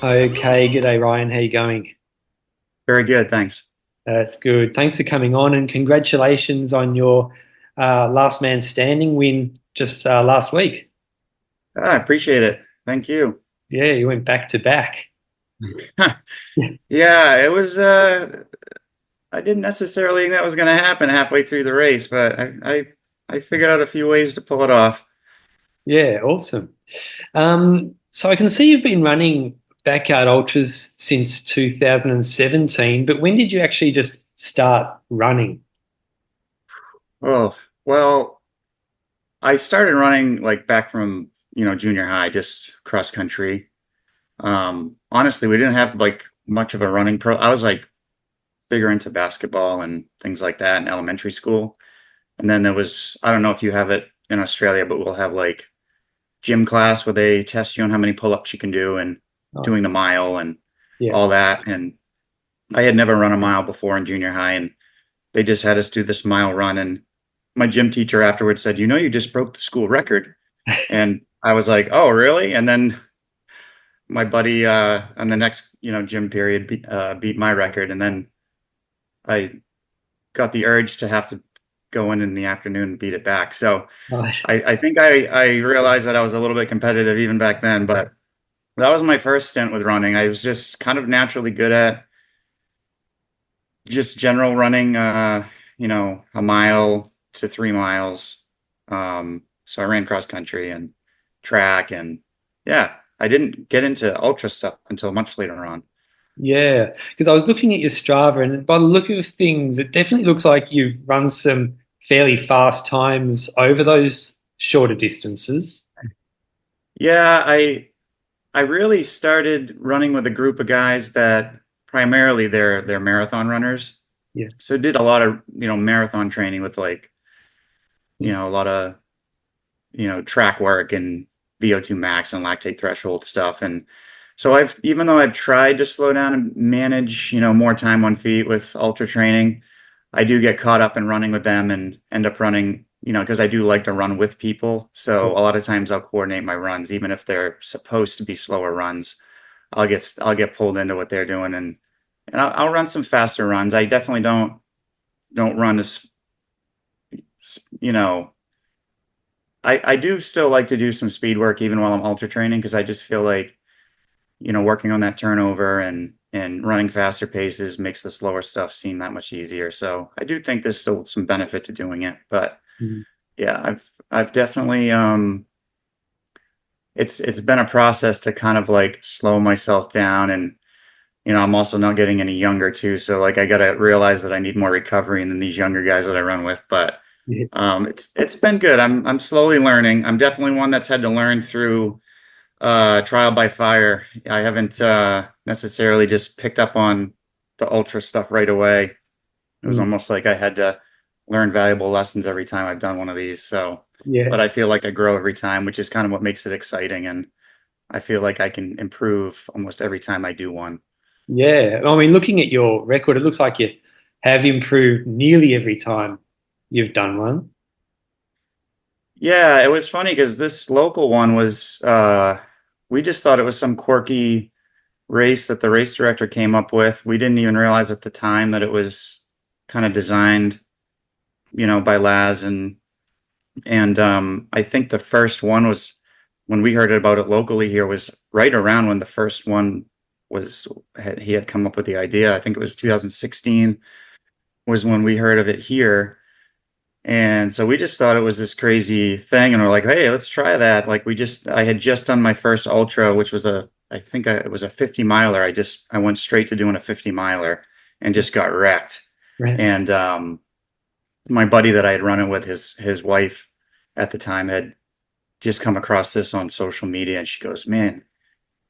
Okay, g'day Ryan, how you going? Very good, thanks. That's good. Thanks for coming on and congratulations on your Last Man Standing win just last week. I appreciate it. Thank you. Yeah, you went back to back. Yeah, it was I didn't necessarily think that was going to happen halfway through the race, but I figured out a few ways to pull it off. Yeah, awesome. So I can see you've been running backyard ultras since 2017, but when did you actually just start running? Oh, well, I started running like back from, junior high, just cross country. Honestly, we didn't have like much of a running pro. I was like bigger into basketball and things like that in elementary school. And then there was, I don't know if you have it in Australia, but we'll have like gym class where they test you on how many pull-ups you can do and Oh, doing the mile and yeah. all that. And I had never run a mile before in junior high, and they just had us do this mile run. And my gym teacher afterwards said, you just broke the school record. And I was like, oh, really? And then my buddy on the next, gym period beat my record. And then I got the urge to have to go in the afternoon and beat it back. So Right. I think I realized that I was a little bit competitive even back then, but that was my first stint with running. I was just kind of naturally good at just general running, a mile to 3 miles. So I ran cross country and track, and yeah, I didn't get into ultra stuff until much later on. Yeah, because I was looking at your Strava, and by the look of things, it definitely looks like you've run some fairly fast times over those shorter distances. Yeah, I really started running with a group of guys that primarily they're marathon runners. Yeah, So did a lot of, marathon training with like, yeah, a lot of, track work and VO2 max and lactate threshold stuff. And so even though I've tried to slow down and manage, more time on feet with ultra training, I do get caught up in running with them and end up running, because I do like to run with people. So yeah, a lot of times I'll coordinate my runs, even if they're supposed to be slower runs. I'll get pulled into what they're doing, and I'll run some faster runs. I definitely don't run as, you know, I do still like to do some speed work even while I'm ultra training, because I just feel like, working on that turnover and running faster paces makes the slower stuff seem that much easier. So I do think there's still some benefit to doing it. But mm, yeah, I've definitely it's been a process to kind of like slow myself down. And I'm also not getting any younger too, so like I gotta realize that I need more recovery than these younger guys that I run with. But yeah, it's been good. I'm slowly learning. I'm definitely one that's had to learn through trial by fire. I haven't necessarily just picked up on the ultra stuff right away. It was mm, almost like I had to learn valuable lessons every time I've done one of these. So, but yeah, I feel like I grow every time, which is kind of what makes it exciting. And I feel like I can improve almost every time I do one. yeah. I mean, looking at your record, it looks like you have improved nearly every time you've done one. Yeah, it was funny because this local one was we just thought it was some quirky race that the race director came up with. We didn't even realize at the time that it was kind of designed, by Laz. And I think the first one was, when we heard about it locally here, was right around when the first one he had come up with the idea. I think it was 2016 was when we heard of it here. And so we just thought it was this crazy thing, and we're like, hey, let's try that. Like I had just done my first ultra, which was it was a 50 miler. I went straight to doing a 50 miler and just got wrecked. Right. And my buddy that I had run it with, his wife at the time, had just come across this on social media, and she goes, man,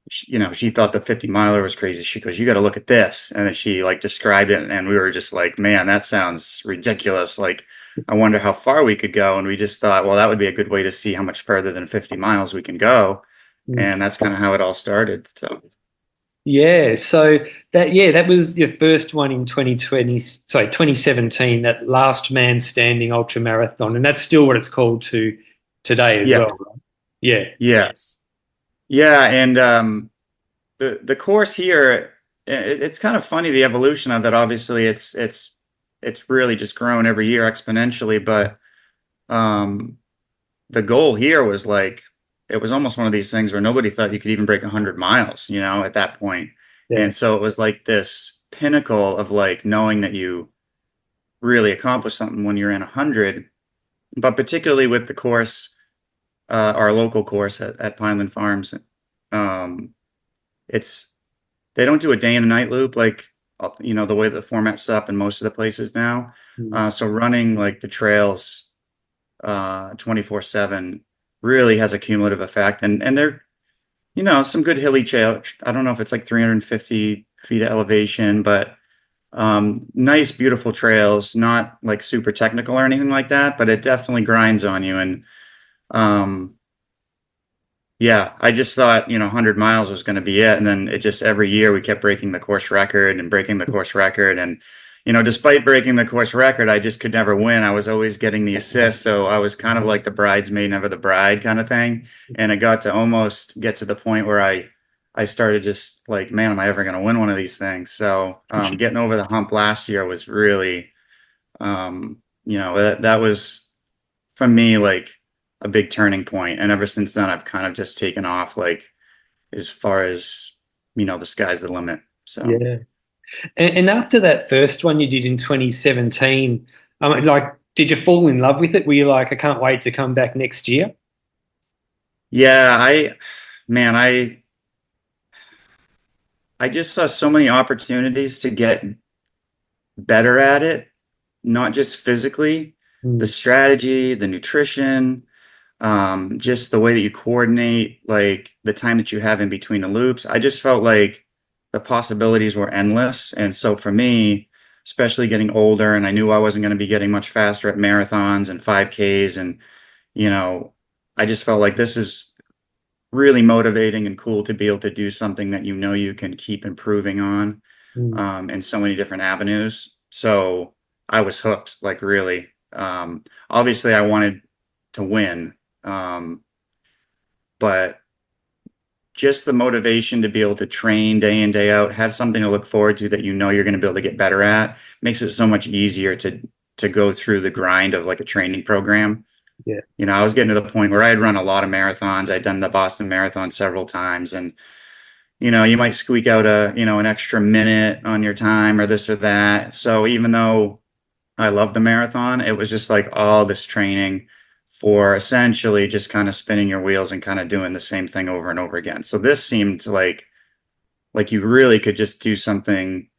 she thought the 50 miler was crazy. She goes, you got to look at this. And then she like described it, and we were just like, man, that sounds ridiculous. Like, I wonder how far we could go. And we just thought, well, that would be a good way to see how much further than 50 miles we can go. Mm. And that's kind of how it all started. So Yeah, so that was your first one in 2020, sorry, 2017, that Last Man Standing Ultramarathon, and that's still what it's called to today as well, yes, right? Yeah. yes, yeah. And the course here, it's kind of funny, the evolution of it. Obviously, it's really just grown every year exponentially, but um, the goal here was like it was almost one of these things where nobody thought you could even break 100 miles, you know, at that point. Yeah. And so it was like this pinnacle of like knowing that you really accomplished something when you're in 100. But particularly with the course, our local course at Pineland Farms, um, it's they don't do a day and a night loop like you know the way the format's set up in most of the places now. Mm. So running like the trails 24/7 really has a cumulative effect, and they're you know some good hilly trail. I don't know if it's like 350 feet of elevation, but nice, beautiful trails, not like super technical or anything like that, but it definitely grinds on you. And um, yeah, I just thought, you know, 100 miles was going to be it. And then it just every year we kept breaking the course record and breaking the course record. And, you know, despite breaking the course record, I just could never win. I was always getting the assist. So I was kind of like the bridesmaid, never the bride kind of thing. And it got to almost get to the point where I started just like, man, am I ever going to win one of these things? So getting over the hump last year was really, you know, that was for me like a big turning point. And ever since then, I've kind of just taken off like as far as, you know, the sky's the limit. So Yeah. And after that first one you did in 2017, like, did you fall in love with it? Were you like, I can't wait to come back next year? yeah, man, I just saw so many opportunities to get better at it, not just physically, the Mm. strategy, the nutrition, just the way that you coordinate, like the time that you have in between the loops. I just felt like the possibilities were endless. And so for me, especially getting older, and I knew I wasn't going to be getting much faster at marathons and 5Ks. And, you know, I just felt like this is really motivating and cool to be able to do something that you know you can keep improving on Mm. in so many different avenues. So I was hooked, like really. Obviously, I wanted to win, um, but just the motivation to be able to train day in, day out, have something to look forward to that you know you're going to be able to get better at, makes it so much easier to go through the grind of like a training program. Yeah. You know, I was getting to the point where I had run a lot of marathons. I'd done the Boston Marathon several times, and you know, you might squeak out you know, an extra minute on your time or this or that. So even though I love the marathon, it was just like all this training for essentially just kind of spinning your wheels and kind of doing the same thing over and over again. So this seemed like you really could just do something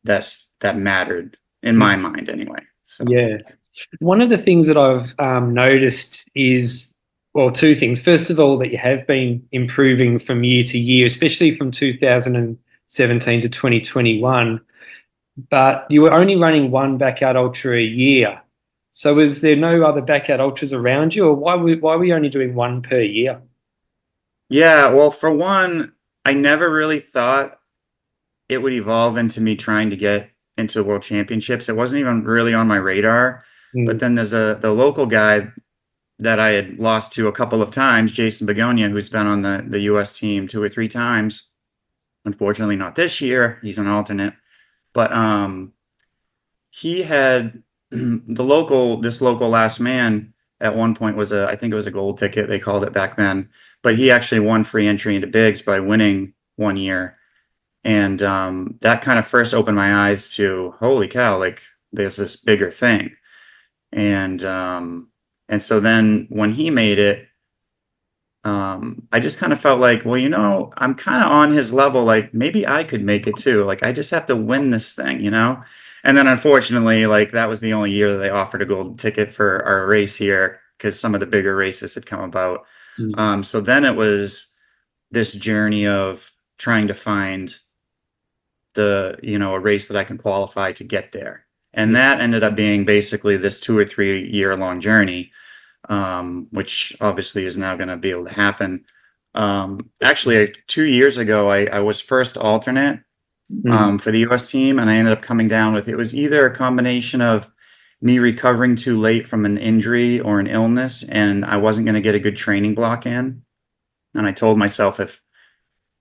that mattered in my mind anyway. So Yeah. One of the things that I've noticed is, well, two things. First of all, that you have been improving from year to year, especially from 2017 to 2021, but you were only running one backyard ultra a year. So is there no other backyard ultras around you, or why were you only doing one per year? yeah, well, for one, I never really thought it would evolve into me trying to get into world championships. It wasn't even really on my radar. But Mm. then there's the local guy that I had lost to a couple of times, Jason Begonia, who's been on the US team 2 or 3 times. Unfortunately, not this year. He's an alternate. But he had this local last man at one point was I think it was a gold ticket, they called it back then. But he actually won free entry into Bigs by winning one year. And that kind of first opened my eyes to holy cow, like there's this bigger thing. And so then when he made it, I just kind of felt like, well, you know, I'm kind of on his level. Like maybe I could make it too. Like I just have to win this thing, you know? And then unfortunately, like that was the only year that they offered a golden ticket for our race here because some of the bigger races had come about. Mm. So then it was this journey of trying to find you know, a race that I can qualify to get there. And Yeah. that ended up being basically this 2 or 3 year long journey, which obviously is now going to be able to happen. Actually, 2 years ago, I was first alternate Mm. for the US team, and I ended up coming down with it was either a combination of me recovering too late from an injury or an illness, and I wasn't going to get a good training block in. And I told myself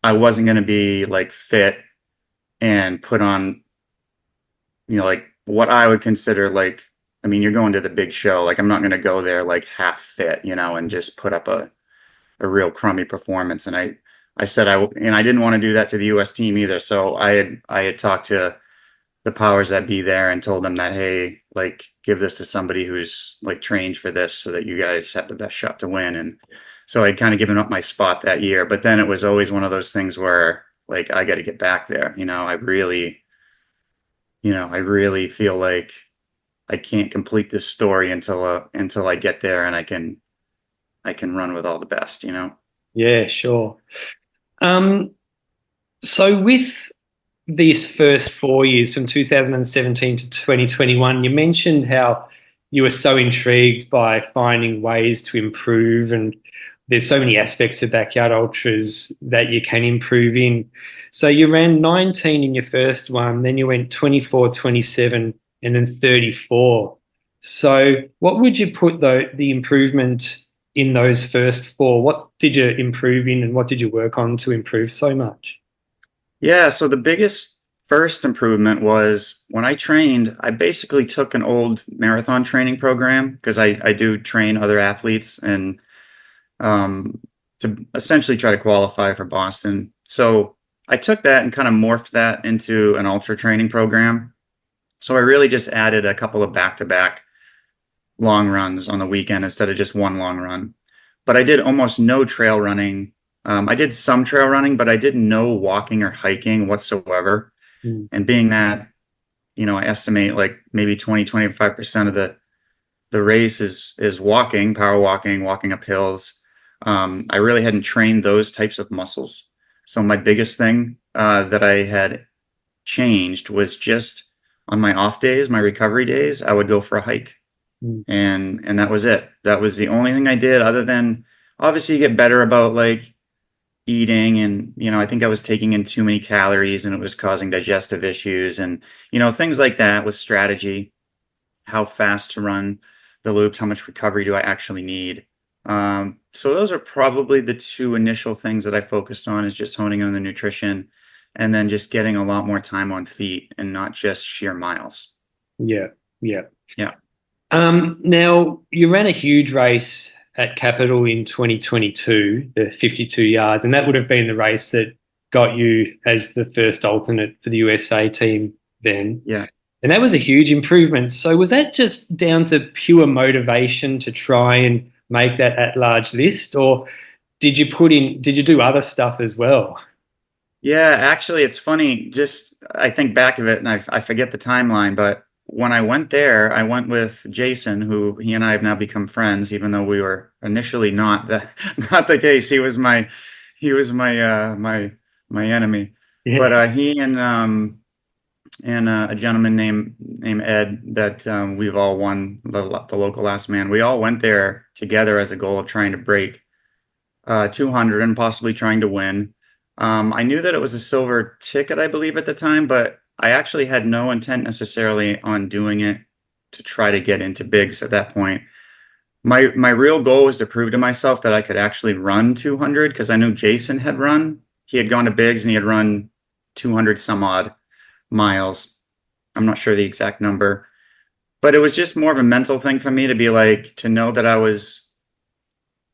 I wasn't going to be like fit and put on, like what I would consider like, I mean, you're going to the big show. Like I'm not going to go there like half fit, and just put up a real crummy performance. And I said, and I didn't want to do that to the US team either. So I had talked to the powers that be there and told them that, hey, like give this to somebody who's like trained for this so that you guys have the best shot to win. And so I'd kind of given up my spot that year, but then it was always one of those things where like, I got to get back there. I really feel like I can't complete this story until I get there and I can run with all the best. Yeah, sure. Um, so with these first 4 years from 2017 to 2021, you mentioned how you were so intrigued by finding ways to improve, and there's so many aspects of backyard ultras that you can improve in. So you ran 19 in your first one, then you went 24, 27, and then 34. So what would you put the improvement in those first four? What did you improve in, and what did you work on to improve so much? Yeah, so the biggest first improvement was when I trained, I basically took an old marathon training program because I do train other athletes and um, to essentially try to qualify for Boston. So I took that and kind of morphed that into an ultra training program. So I really just added a couple of back-to-back long runs on the weekend instead of just one long run. But I did almost no trail running. I did some trail running, but I did no walking or hiking whatsoever. Mm. And being that, I estimate like maybe 20-25% of the race is walking, power walking, walking up hills. I really hadn't trained those types of muscles. So my biggest thing that I had changed was just on my off days, my recovery days, I would go for a hike. Mm. And that was it. That was the only thing I did other than obviously you get better about like eating and I think I was taking in too many calories and it was causing digestive issues and things like that with strategy, how fast to run the loops, how much recovery do I actually need. So those are probably the two initial things that I focused on is just honing on the nutrition and then just getting a lot more time on feet and not just sheer miles. Yeah, yeah. Yeah. Now, you ran a huge race at Capital in 2022, the 52 yards, and that would have been the race that got you as the first alternate for the USA team then. Yeah. And that was a huge improvement. So was that just down to pure motivation to try and make that at-large list, or did you do other stuff as well? Yeah, actually, it's funny. Just I think back of it, and I forget the timeline. But when I went there, I went with Jason, who he and I have now become friends, even though we were initially not the not the case. He was my enemy. Yeah. But he and a gentleman named Ed that we've all won the local Last Man. We all went there together as a goal of trying to break 200 and possibly trying to win. I knew that it was a silver ticket, I believe, at the time, but I actually had no intent necessarily on doing it to try to get into bigs at that point. My real goal was to prove to myself that I could actually run 200 because I knew Jason had run. He had gone to bigs and he had run 200 some odd miles. I'm not sure the exact number, but it was just more of a mental thing for me to be like, to know that I was,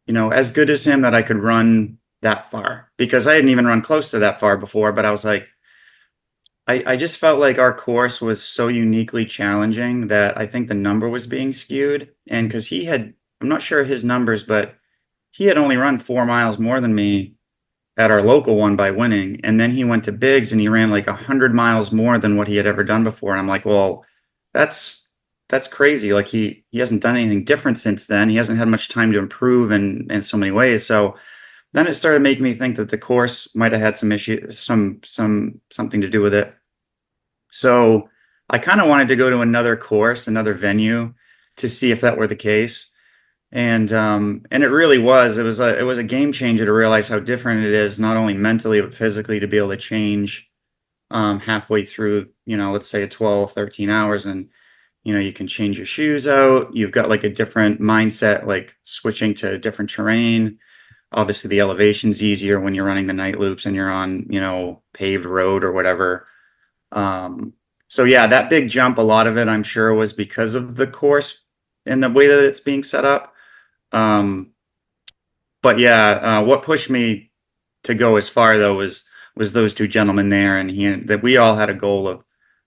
as good as him, that I could run that far because I hadn't even run close to that far before. But I was like, I just felt like our course was so uniquely challenging that I think the number was being skewed. And because I'm not sure his numbers, but he had only run 4 miles more than me at our local one by winning. And then he went to bigs and he ran like 100 miles more than what he had ever done before. And I'm like, well, that's crazy. Like he hasn't done anything different since then. He hasn't had much time to improve in so many ways. So then it started making me think that the course might have had some issue, something to do with it. So I kind of wanted to go to another course, another venue to see if that were the case. And it really was. It was a game changer to realize how different it is, not only mentally, but physically to be able to change halfway through, let's say 12, 13 hours. And, you can change your shoes out. You've got like a different mindset, like switching to different terrain. obviously the elevation's easier when you're running the night loops and you're on, paved road or whatever. So yeah, that big jump, a lot of it I'm sure was because of the course and the way that it's being set up. Um, but yeah, what pushed me to go as far though was those two gentlemen there, and that we all had a goal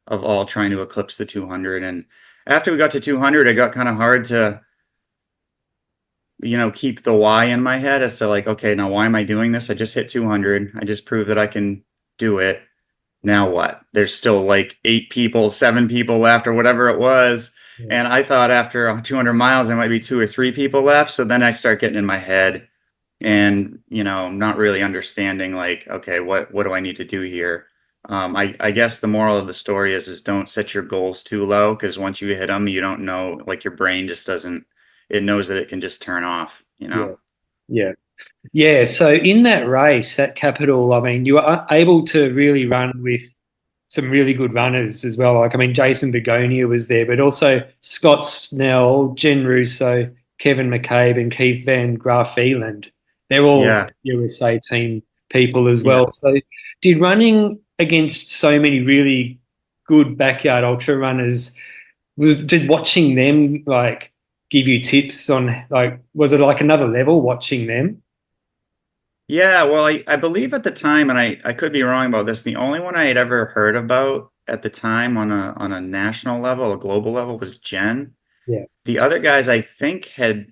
of all trying to eclipse the 200. And after we got to 200, it got kind of hard to keep the why in my head as to like, okay, now why am I doing this? I just hit 200. I just proved that I can do it. Now what? There's still like 8 people, 7 people left, or whatever it was. Yeah. And I thought after 200 miles, there might be 2 or 3 people left. So then I start getting in my head and, not really understanding like, okay, what do I need to do here? I guess the moral of the story is don't set your goals too low, because once you hit them, you don't know, like your brain just doesn't, it knows that it can just turn off. Yeah. Yeah. Yeah. So in that race at Capital, I mean, you were able to really run with some really good runners as well. Like, I mean, Jason Begonia was there, but also Scott Snell, Jen Russo, Kevin McCabe, and Keith Van Graaf Eland. They're all Yeah. USA team people as Yeah. well. So did running against so many really good backyard ultra runners, did watching them like give you tips on, like, was it like another level watching them? Yeah, well, I believe at the time, and I could be wrong about this, the only one I had ever heard about at the time on a national level, a global level, was Jen. Yeah. The other guys I think had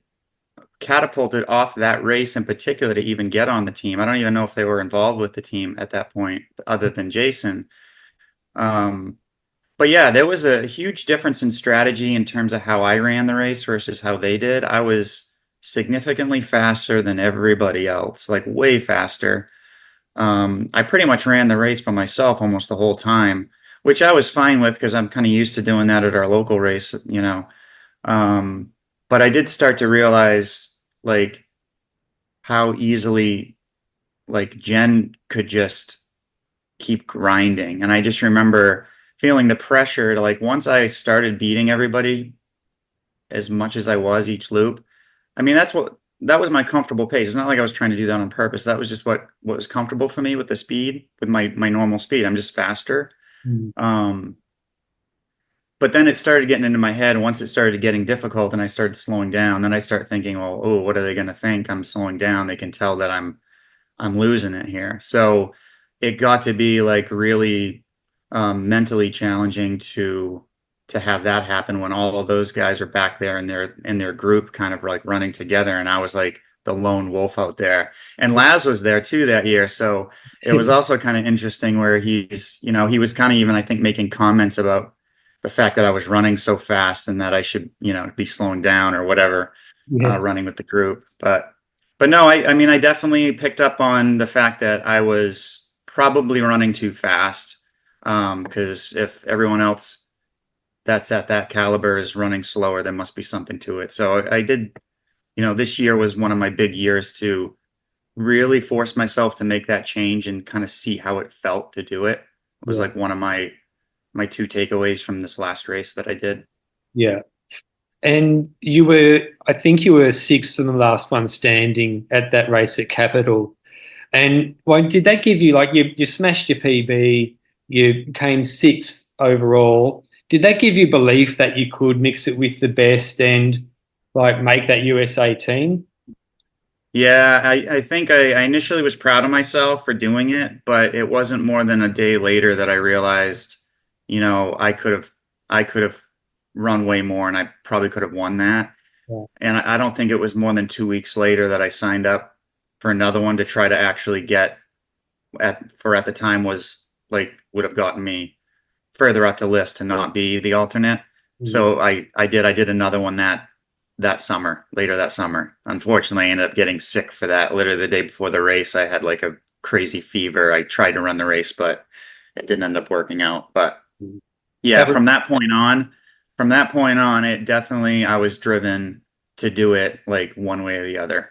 catapulted off that race in particular to even get on the team. I don't even know if they were involved with the team at that point, other than Jason. Um, but yeah, there was a huge difference in strategy in terms of how I ran the race versus how they did. I was significantly faster than everybody else, like way faster. I pretty much ran the race by myself almost the whole time, which I was fine with because I'm kind of used to doing that at our local race. Um, but I did start to realize like how easily like Jen could just keep grinding. And I just remember feeling the pressure to like once I started beating everybody as much as I was each loop. I mean, that was my comfortable pace. It's not like I was trying to do that on purpose. That was just what was comfortable for me with the speed, with my normal speed. I'm just faster. Mm. Um, but then it started getting into my head. Once it started getting difficult and I started slowing down, then I start thinking, well, oh, what are they going to think? I'm slowing down. They can tell that I'm losing it here. So it got to be like really mentally challenging to have that happen when all of those guys are back there and they're in their group kind of like running together, and I was like the lone wolf out there. And Laz was there too that year, so it was also kind of interesting where he was kind of even I think making comments about the fact that I was running so fast and that I should be slowing down or whatever, Yeah. running with the group. But no, I mean, I definitely picked up on the fact that I was probably running too fast. Because if everyone else that's at that caliber is running slower, there must be something to it. So I did, this year was one of my big years to really force myself to make that change and kind of see how it felt to do it. It was Yeah. like one of my two takeaways from this last race that I did. Yeah. And I think you were sixth from the last one standing at that race at Capital. And well, did that give you, like, you smashed your PB, you came sixth overall? Did that give you belief that you could mix it with the best and like make that USA team? Yeah, I think I initially was proud of myself for doing it, but it wasn't more than a day later that I realized, I could have run way more and I probably could have won that. Yeah. And I don't think it was more than 2 weeks later that I signed up for another one to try to actually get at the time was like would have gotten me further up the list to not be the alternate. Mm. So I did another one that summer, later that summer. Unfortunately, I ended up getting sick for that. Literally the day before the race, I had like a crazy fever. I tried to run the race, but it didn't end up working out. But yeah, That was, from that point on, it definitely I was driven to do it like one way or the other.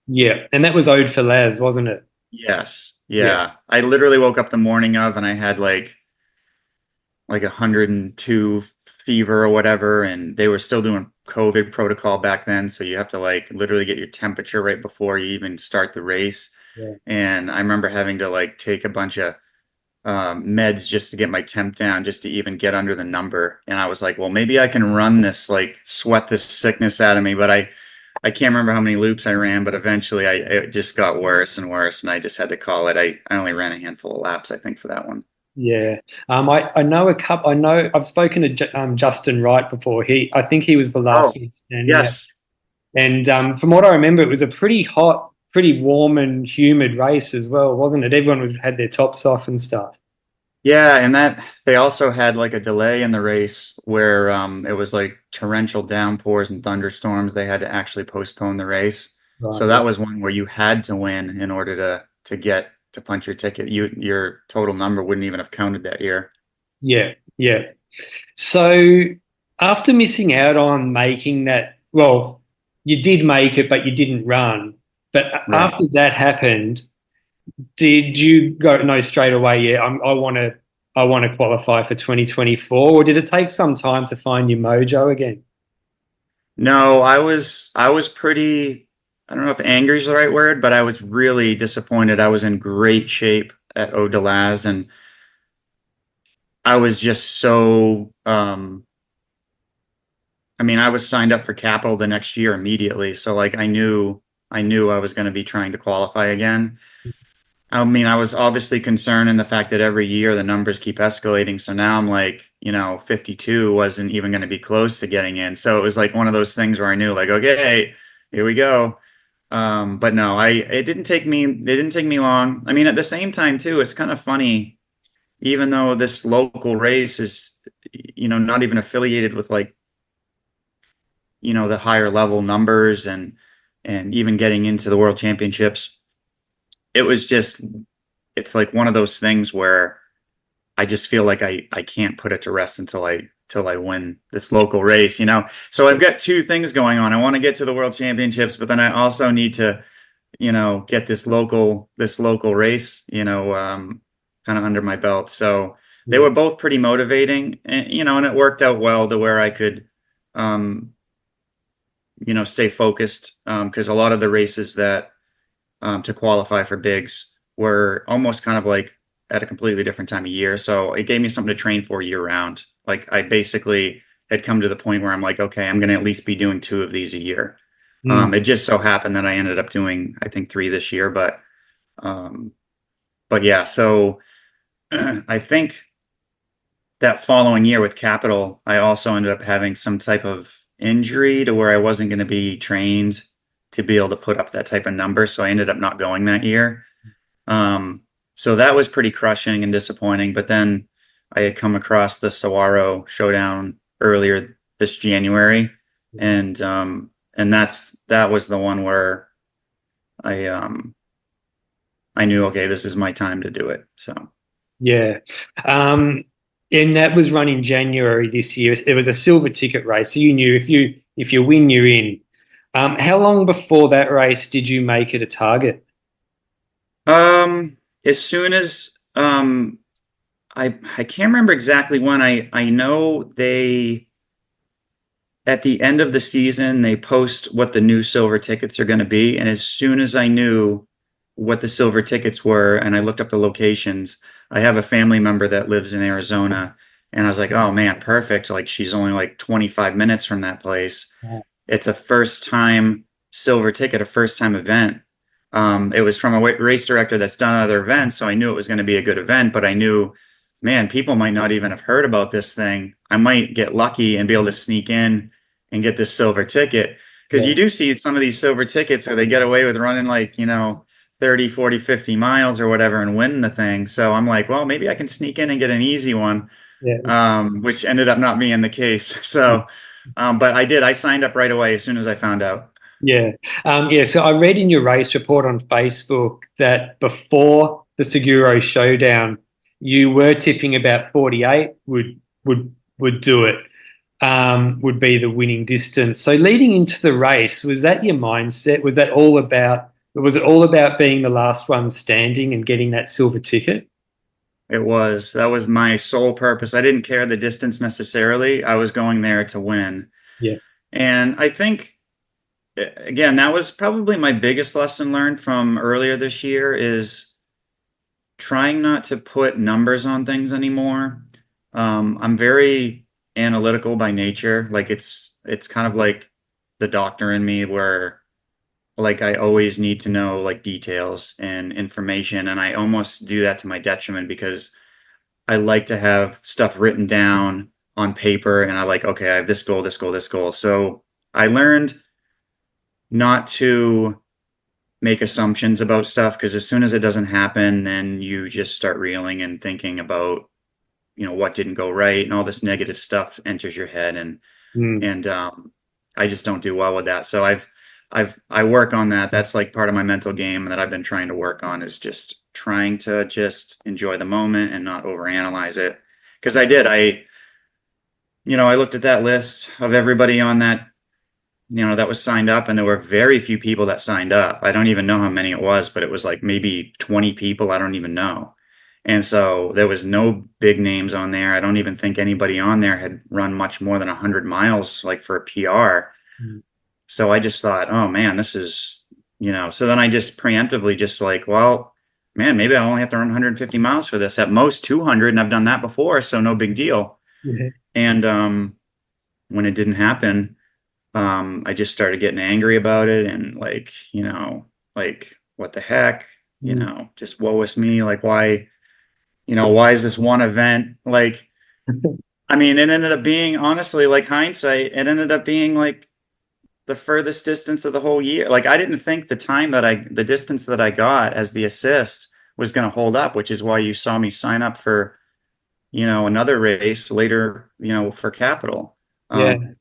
yeah. And that was Ode for Laz, wasn't it? Yes. Yeah. Yeah. I literally woke up the morning of and I had like 102 fever or whatever, and they were still doing COVID protocol back then, so you have to like literally get your temperature right before you even start the race. Yeah. And I remember having to like take a bunch of meds just to get my temp down, just to even get under the number. And I was like, well, maybe I can run this, like sweat this sickness out of me. But I can't remember how many loops I ran, but eventually it just got worse and worse, and I just had to call it. I only ran a handful of laps, I think, for that one. Yeah. I know a couple. I know I've spoken to Justin Wright before. I think he was the last Oh, one standing out. yes. And from what I remember, it was a pretty hot, pretty warm and humid race as well, wasn't it? Everyone had their tops off and stuff. Yeah, and that they also had like a delay in the race where it was like torrential downpours and thunderstorms. They had to actually postpone the race. Right. So Yeah. that was one where you had to win in order to get to punch your ticket. Your total number wouldn't even have counted that year. Yeah. Yeah. So after missing out on making that, well, you did make it, but you didn't run. But Right. after that happened, did you go no straight away? Yeah, I want to qualify for 2024, or did it take some time to find your mojo again? No, I was pretty, I don't know if angry is the right word, but I was really disappointed. I was in great shape at Eau de Laz, and I was just so I mean, I was signed up for Capital the next year immediately. So like I knew I was going to be trying to qualify again. I mean, I was obviously concerned in the fact that every year the numbers keep escalating. So now I'm like, 52 wasn't even going to be close to getting in. So it was like one of those things where I knew like, okay, here we go. But no, it didn't take me long. I mean, at the same time too, it's kind of funny, even though this local race is, not even affiliated with like, the higher level numbers and even getting into the world championships. It was just, it's like one of those things where I just feel like I can't put it to rest until I win this local race. So I've got two things going on. I want to get to the world championships, but then I also need to, get this local race, kind of under my belt. So they Yeah. were both pretty motivating, and it worked out well to where I could, um, stay focused, because a lot of the races that, to qualify for bigs were almost kind of like at a completely different time of year. So it gave me something to train for year round. Like I basically had come to the point where I'm like, okay, I'm going to at least be doing two of these a year. Mm. It just so happened that I ended up doing, I think, three this year, um, but yeah, so I think that following year with Capital, I also ended up having some type of injury to where I wasn't going to be trained to be able to put up that type of number. So I ended up not going that year. Um, so that was pretty crushing and disappointing. But then I had come across the Suguaro Showdown earlier this January, and that was the one where I knew, okay, this is my time to do it. So. Yeah. Um, and that was run in January this year. It was a silver ticket race, so you knew if you win, you're in. How long before that race did you make it a target? As soon as I can't remember exactly when. I know they, at the end of the season, they post what the new silver tickets are going to be, and as soon as I knew what the silver tickets were and I looked up the locations, I have a family member that lives in Arizona, and I was like, oh man, perfect. Like she's only like 25 minutes from that place. It's a first time silver ticket, a first time event. It was from a race director that's done other events, so I knew it was going to be a good event, but I knew, man, people might not even have heard about this thing. I might get lucky and be able to sneak in and get this silver ticket. Because Yeah. you do see some of these silver tickets where they get away with running like, 30, 40, 50 miles or whatever and win the thing. So I'm like, well, maybe I can sneak in and get an easy one, Yeah. which ended up not being the case. So, but I did. I signed up right away as soon as I found out. Yeah. Yeah. So I read in your race report on Facebook that before the Suguaro Showdown, you were tipping about 48 would do it, would be the winning distance. So leading into the race, was that your mindset? Was it all about being the last one standing and getting that silver ticket? That was my sole purpose. I didn't care the distance necessarily. I was going there to win. Yeah. And I think, again, that was probably my biggest lesson learned from earlier this year is trying not to put numbers on things anymore. I'm very analytical by nature. Like it's kind of like the doctor in me where like I always need to know like details and information, and I almost do that to my detriment because I like to have stuff written down on paper, and I like, okay, I have this goal, this goal, this goal. So I learned not to make assumptions about stuff because as soon as it doesn't happen, then you just start reeling and thinking about, what didn't go right, and all this negative stuff enters your head, and Mm. and I just don't do well with that. So I work on that. That's like part of my mental game that I've been trying to work on is just trying to just enjoy the moment and not overanalyze it. Because I looked at that list of everybody on that, that was signed up, and there were very few people that signed up. I don't even know how many it was, but it was like maybe 20 people. I don't even know. And so there was no big names on there. I don't even think anybody on there had run much more than 100 miles, like for a PR. Mm. So I just thought, oh man, this is, so then I just preemptively just like, well, man, maybe I only have to run 150 miles for this, at most 200. And I've done that before. So no big deal. Yeah. And when it didn't happen, I just started getting angry about it and like, what the heck, Mm. just woe is me. Like, why is this one event? Like, I mean, it ended up being, honestly, like hindsight, it ended up being like the furthest distance of the whole year. Like, I didn't think the distance that I got as the assist was going to hold up, which is why you saw me sign up for, another race later, for Capital. Yeah. Um,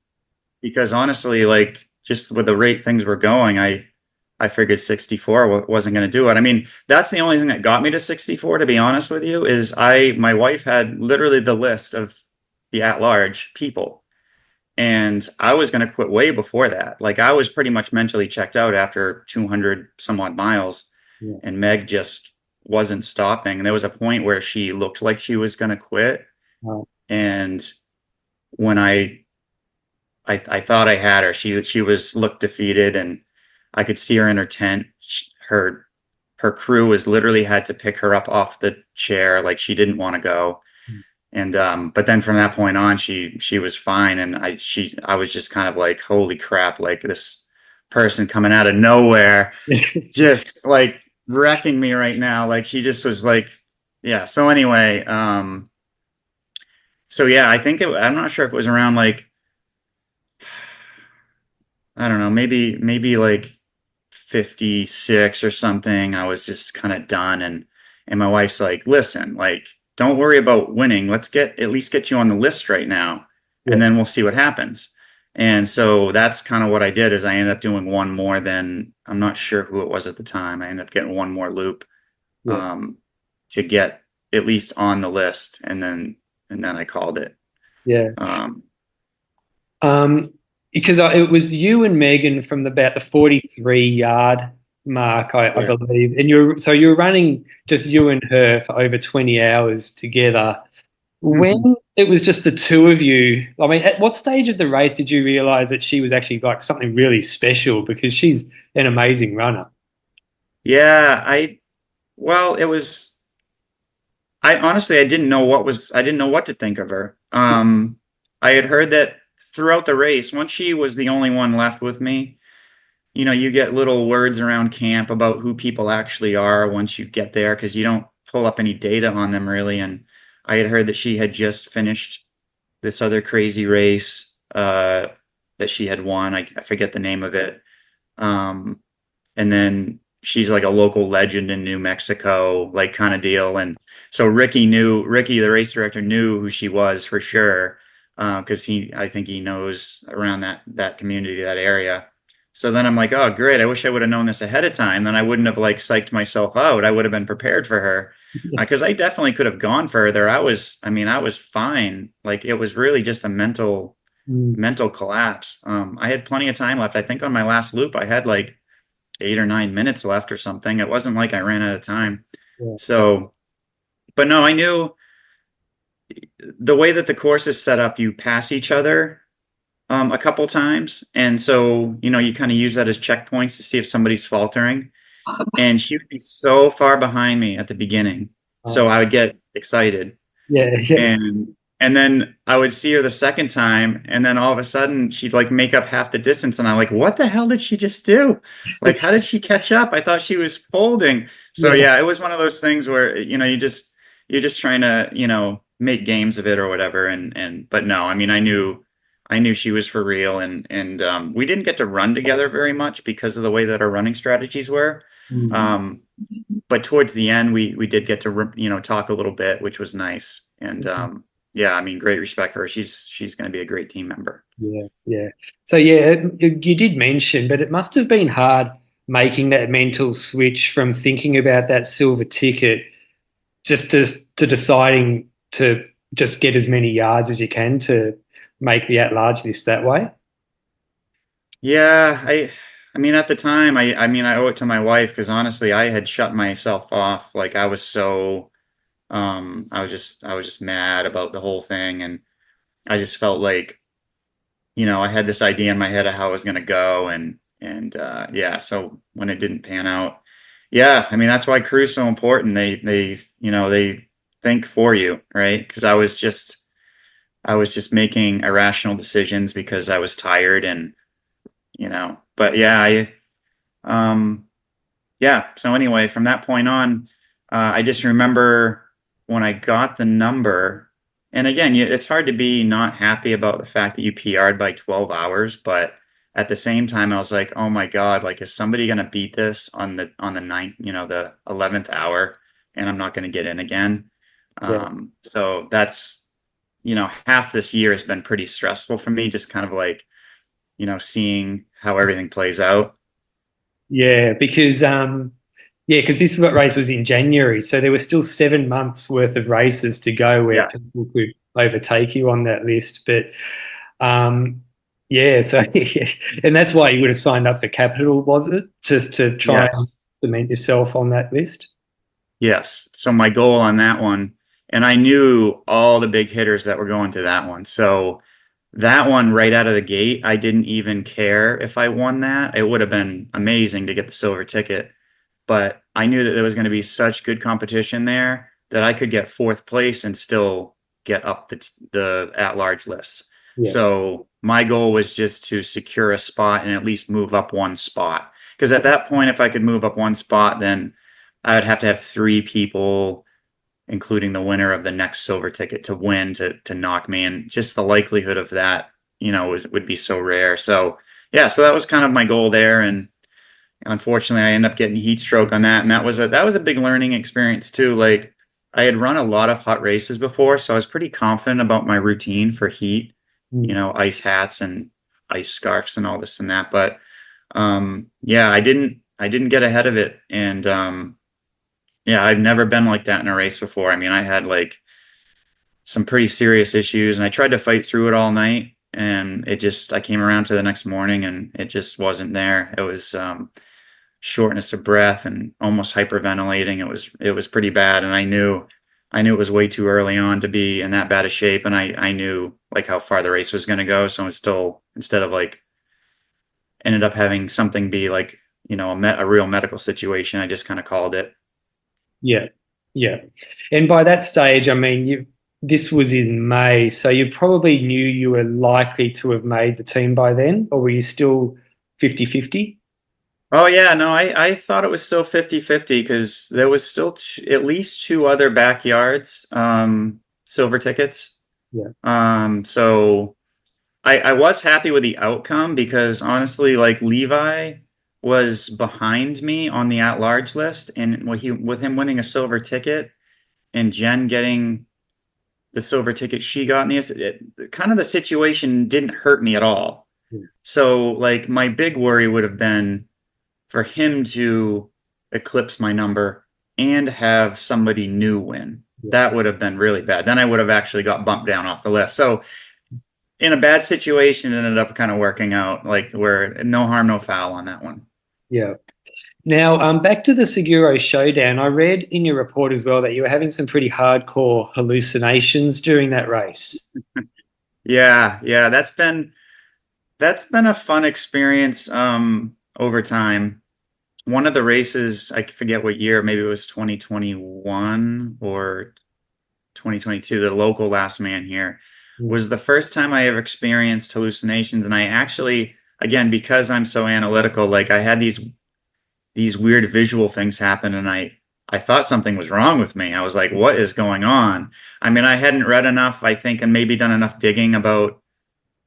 because honestly, like just with the rate things were going, I figured 64 wasn't going to do it. I mean, that's the only thing that got me to 64, to be honest with you, is my wife had literally the list of the at-large people. And I was going to quit way before that. Like I was pretty much mentally checked out after 200 some odd miles, Yeah. and Meg just wasn't stopping. And there was a point where she looked like she was going to quit. Oh. And when I thought I had her. She was looked defeated, and I could see her in her tent. Her crew was literally had to pick her up off the chair, like she didn't want to go. And but then from that point on, she was fine, and I was just kind of like, holy crap, like this person coming out of nowhere, just like wrecking me right now. Like she just was like, yeah. So anyway, so yeah, I'm not sure if it was around like I don't know, maybe like 56 or something. I was just kind of done, and my wife's like, "Listen, like don't worry about winning. Let's at least get you on the list right now, Yeah. and then we'll see what happens." And so that's kind of what I did is I ended up doing one more than I'm not sure who it was at the time. I ended up getting one more loop Yeah. um, to get at least on the list, and then I called it. Yeah. Um, Um, because it was you and Megan from about the 43-yard mark, I yeah. believe, and you were running just you and her for over 20 hours together. When it was just the two of you, I mean, at what stage of the race did you realize that she was actually like something really special? Because she's an amazing runner. Yeah, well, it was I honestly I didn't know what to think of her. I had heard that throughout the race, once she was the only one left with me, you get little words around camp about who people actually are once you get there because you don't pull up any data on them really. And I had heard that she had just finished this other crazy race that she had won. I forget the name of it. Um, and then she's like a local legend in New Mexico, like kind of deal. And so Ricky, the race director, knew who she was for sure, because I think he knows around that community, that area. So then I'm like, oh, great! I wish I would have known this ahead of time. Then I wouldn't have like psyched myself out. I would have been prepared for her, because I definitely could have gone further. I mean, I was fine. Like it was really just a Mm. mental collapse. I had plenty of time left. I think on my last loop, I had like 8 or 9 minutes left or something. It wasn't like I ran out of time. Yeah. So, but no, I knew the way that the course is set up, you pass each other a couple times. And so, you kind of use that as checkpoints to see if somebody's faltering. And she would be so far behind me at the beginning. So I would get excited. Yeah, yeah, And then I would see her the second time, and then all of a sudden she'd like make up half the distance, and I'm like, what the hell did she just do? Like, how did she catch up? I thought she was folding. So yeah. yeah, it was one of those things where you're just trying to make games of it or whatever. And but no, I mean I knew she was for real, and we didn't get to run together very much because of the way that our running strategies were. Mm. Um, but towards the end, we did get to talk a little bit, which was nice. And yeah, I mean, great respect for her. She's going to be a great team member. Yeah, yeah. So yeah, you did mention, but it must have been hard making that mental switch from thinking about that silver ticket just to deciding to just get as many yards as you can to make the at-large list that way. Yeah, I mean, at the time, I mean, I owe it to my wife because honestly, I had shut myself off. Like I was so I was just mad about the whole thing, and I just felt like I had this idea in my head of how it was going to go, and yeah, so when it didn't pan out, yeah, I mean that's why crew's so important. They think for you, right? Because I was just making irrational decisions because I was tired, and but yeah, um yeah. So anyway, from that point on, I just remember when I got the number, and again, it's hard to be not happy about the fact that you PR'd by 12 hours, but at the same time, I was like, oh my God, like, is somebody gonna beat this on the ninth, the 11th hour, and I'm not gonna get in again. Yeah. So that's half this year has been pretty stressful for me, just kind of like seeing how everything plays out. Yeah, because this race was in January, so there were still 7 months worth of races to go where Yeah. people could overtake you on that list. But yeah, so and that's why you would have signed up for Capital, was it? Just to try and Yes. cement yourself on that list? Yes. So my goal on that one, and I knew all the big hitters that were going to that one. So that one right out of the gate, I didn't even care if I won that. It would have been amazing to get the silver ticket, but I knew that there was going to be such good competition there that I could get fourth place and still get up the at-large list. Yeah, So my goal was just to secure a spot and at least move up one spot. Because at that point, if I could move up one spot, then I would have to have three people, including the winner of the next silver ticket, to win to knock me. And just the likelihood of that, would be so rare. So yeah, so that was kind of my goal there. And unfortunately, I ended up getting heat stroke on that, and that was a big learning experience too. Like I had run a lot of hot races before, so I was pretty confident about my routine for heat, mm, ice hats and ice scarves and all this and that. But yeah, I didn't get ahead of it, and yeah, I've never been like that in a race before. I mean, I had like some pretty serious issues, and I tried to fight through it all night, and I came around to the next morning, and it just wasn't there. It was shortness of breath and almost hyperventilating. It was pretty bad, and I knew it was way too early on to be in that bad a shape, and I knew like how far the race was going to go. So it's still, instead of like ended up having something be like a real medical situation, I just kind of called it. yeah, yeah. And by that stage, I mean, this was in May, so you probably knew you were likely to have made the team by then, or were you still 50-50? Oh yeah, no, I thought it was still 50-50 because there was still at least two other backyards silver tickets. Yeah, So I was happy with the outcome because honestly, like Levi was behind me on the at-large list, and with him winning a silver ticket and Jen getting the silver ticket she got in kind of the situation didn't hurt me at all. yeah, So like my big worry would have been for him to eclipse my number and have somebody new win. yeah, That would have been really bad. Then I would have actually got bumped down off the list. So in a bad situation, it ended up kind of working out like where no harm, no foul on that one. yeah. Now, back to the Suguaro Showdown. I read in your report as well that you were having some pretty hardcore hallucinations during that race. Yeah, yeah, that's been that's been a fun experience over time. One of the races, I forget what year, maybe it was 2021 or 2022, the local Last Man here, Mm. was the first time I ever experienced hallucinations. And I actually, again, because I'm so analytical, like I had these weird visual things happen, and I thought something was wrong with me. I was like, what is going on? I mean, I hadn't read enough, I think, and maybe done enough digging about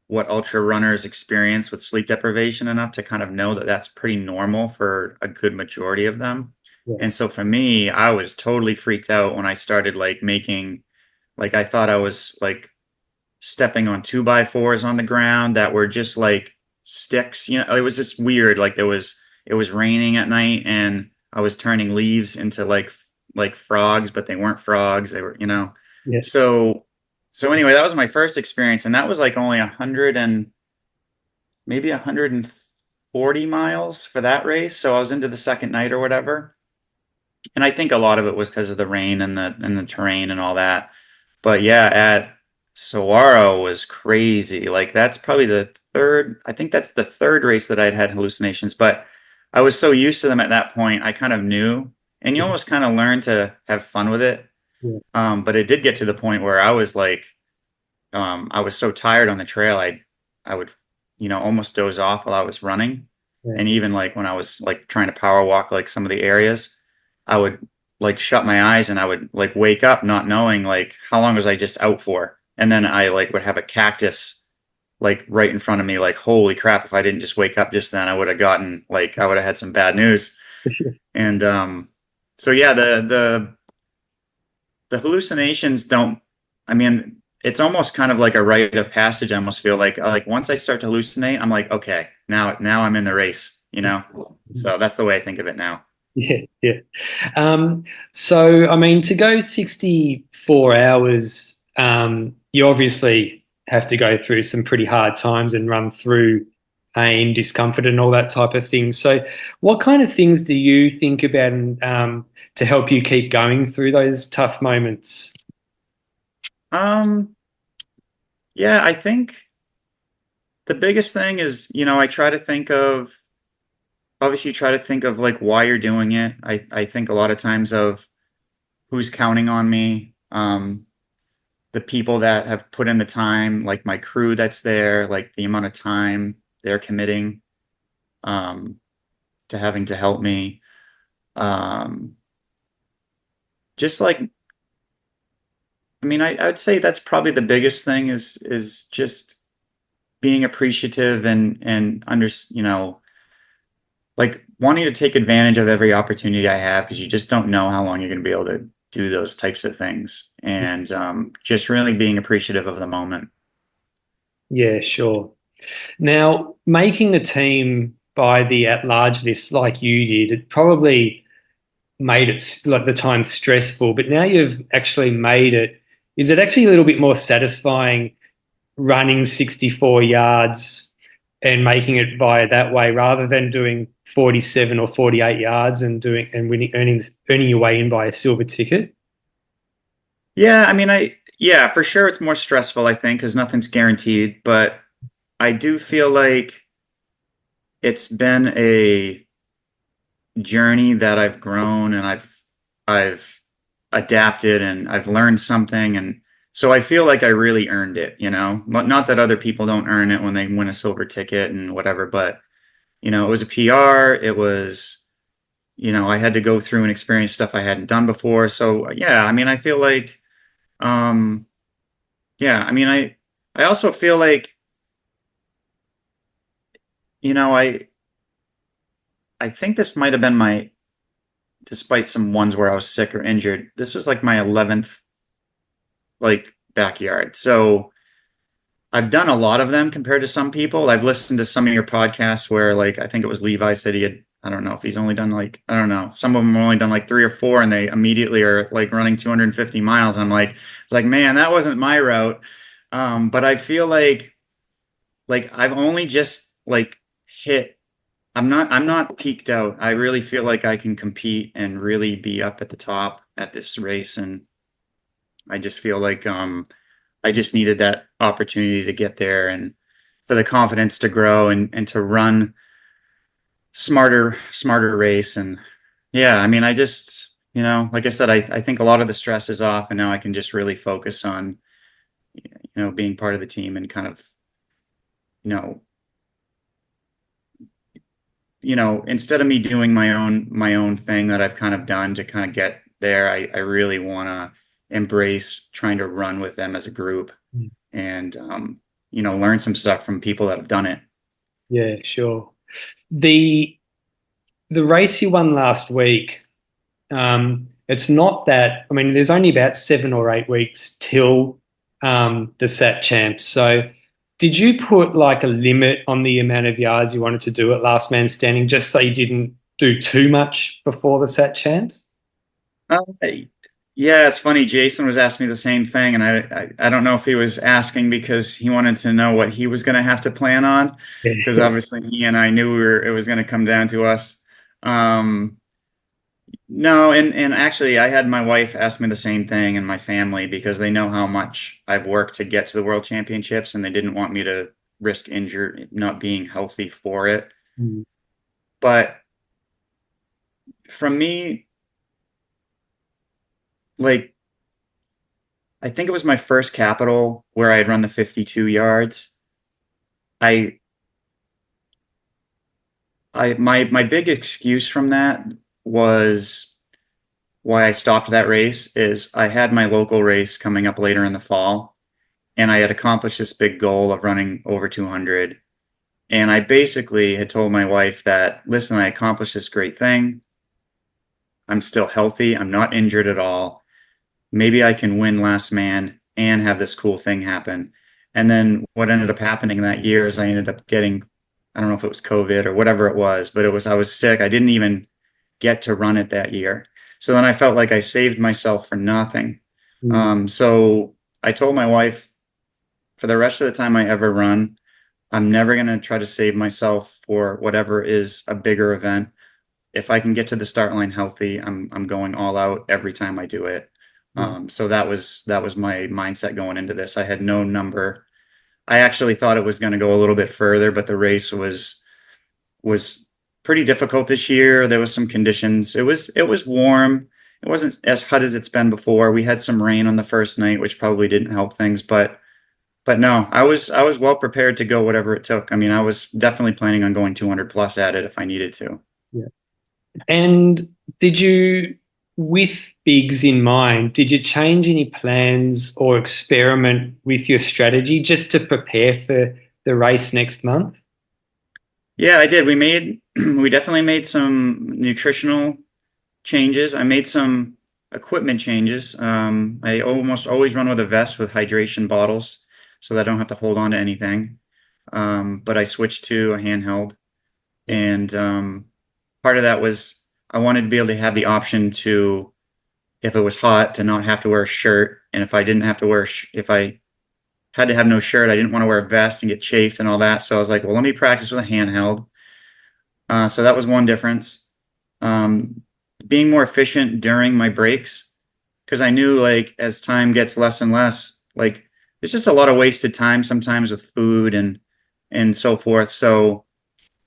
what ultra runners experience with sleep deprivation enough to kind of know that that's pretty normal for a good majority of them. Yeah. And so for me, I was totally freaked out when I started like making, like I thought I was like stepping on 2x4s on the ground that were just like sticks. You know, it was just weird. Like it was raining at night, and I was turning leaves into like frogs, but they weren't frogs. They were, you know. Yeah. So so anyway, that was my first experience, and that was like only 100 and maybe 140 miles for that race. So I was into the second night or whatever. And I think a lot of it was because of the rain and the terrain and all that. But yeah, at Saguaro was crazy. Like that's probably the third, I think that's the third race that I'd had hallucinations, but I was so used to them at that point, I kind of knew, and you almost kind of learn to have fun with it. Yeah. But it did get to the point where I was like, I was so tired on the trail, I would, you know, almost doze off while I was running. Yeah. And even like when I was like trying to power walk like some of the areas, I would like shut my eyes and I would like wake up not knowing like how long was I just out for. And then I like would have a cactus like right in front of me, like holy crap, if I didn't just wake up just then, I would have gotten like I would have had some bad news. And so yeah, the hallucinations don't, I mean, it's almost kind of like a rite of passage. I almost feel like once I start to hallucinate, I'm like, okay, now I'm in the race, you know? So that's the way I think of it now. Yeah, yeah. So, I mean, to go 64 hours, you obviously have to go through some pretty hard times and run through pain, discomfort, and all that type of thing. So, what kind of things do you think about to help you keep going through those tough moments? Um, yeah, I think the biggest thing is, you know, I try to think of, obviously you try to think of like why you're doing it. I think a lot of times of who's counting on me, the people that have put in the time, like my crew that's there, like the amount of time they're committing, um, to having to help me. Um, just like, I mean, I would say that's probably the biggest thing is just being appreciative and under, you know, like wanting to take advantage of every opportunity I have because you just don't know how long you're going to be able to do those types of things, and just really being appreciative of the moment. Yeah, sure. Now, making the team by the at-large list like you did, it probably made it like the time stressful, but now you've actually made it. Is it actually a little bit more satisfying running 64 yards and making it via that way rather than doing 47 or 48 yards and doing and earning your way in by a silver ticket? Yeah, I mean, yeah, for sure it's more stressful, I think, because nothing's guaranteed, but I do feel like it's been a journey that I've grown and I've adapted and I've learned something, and so I feel like I really earned it, you know. Not that other people don't earn it when they win a silver ticket and whatever, but you know, it was a PR, it was, you know, I had to go through and experience stuff I hadn't done before. So yeah, I mean, I feel like um yeah, I mean, I also feel like, you know, I think this might have been my, despite some ones where I was sick or injured, this was like my 11th like backyard. So I've done a lot of them compared to some people. I've listened to some of your podcasts where like I think it was Levi said he had, I don't know if he's only done like, I don't know, some of them have only done like 3 or 4 and they immediately are like running 250 miles. I'm like, man, that wasn't my route. But I feel like I've only just like hit, I'm not peaked out. I really feel like I can compete and really be up at the top at this race. And I just feel like I just needed that opportunity to get there. And for the confidence to grow and to run smarter race. And yeah, I mean, I just, like I said, I think a lot of the stress is off, and now I can just really focus on, being part of the team and kind of, you know, instead of me doing my own thing that I've kind of done to kind of get there, I really want to embrace trying to run with them as a group Mm. and, learn some stuff from people that have done it. Yeah, sure. The the race you won last week, it's not that, I mean, there's only about 7 or 8 weeks till the Sat Champs. So did you put like a limit on the amount of yards you wanted to do at Last Man Standing just so you didn't do too much before the Sat Champs? Uh, yeah, it's funny. Jason was asking me the same thing, and I don't know if he was asking because he wanted to know what he was going to have to plan on, because Yeah. obviously he and I knew it was going to come down to us. Um, no, and actually, I had my wife ask me the same thing, and my family, because they know how much I've worked to get to the World Championships, and they didn't want me to risk injury, not being healthy for it. Mm. But from me, like, I think it was my first capital where I had run the 52 yards. I my big excuse from that was why I stopped that race is I had my local race coming up later in the fall, and I had accomplished this big goal of running over 200. And I basically had told my wife that, listen, I accomplished this great thing. I'm still healthy. I'm not injured at all. Maybe I can win Last Man and have this cool thing happen. And then what ended up happening that year is I ended up getting, I don't know if it was COVID or whatever it was, but I was sick. I didn't even get to run it that year. So then I felt like I saved myself for nothing. Mm. So I told my wife, for the rest of the time I ever run, I'm never going to try to save myself for whatever is a bigger event. If I can get to the start line healthy, I'm going all out every time I do it. Yeah. So that was my mindset going into this. I had no number. I actually thought it was going to go a little bit further, but the race was pretty difficult this year. There was some conditions. It was warm. It wasn't as hot as it's been before. We had some rain on the first night, which probably didn't help things, but no, I was well prepared to go whatever it took. I mean, I was definitely planning on going 200 plus at it if I needed to. Yeah. And did you, with bigs in mind, did you change any plans or experiment with your strategy just to prepare for the race next month? Yeah, I did. We definitely made some nutritional changes. I made some equipment changes. I almost always run with a vest with hydration bottles so that I don't have to hold on to anything. But I switched to a handheld, Yeah. and part of that was I wanted to be able to have the option to, if it was hot, to not have to wear a shirt, and if I didn't have to if I had to have no shirt, I didn't want to wear a vest and get chafed and all that. So I was like, well, let me practice with a handheld. So that was one difference. Um, Being more efficient during my breaks, because I knew, like, as time gets less and less, like, there's just a lot of wasted time sometimes with food and so forth. So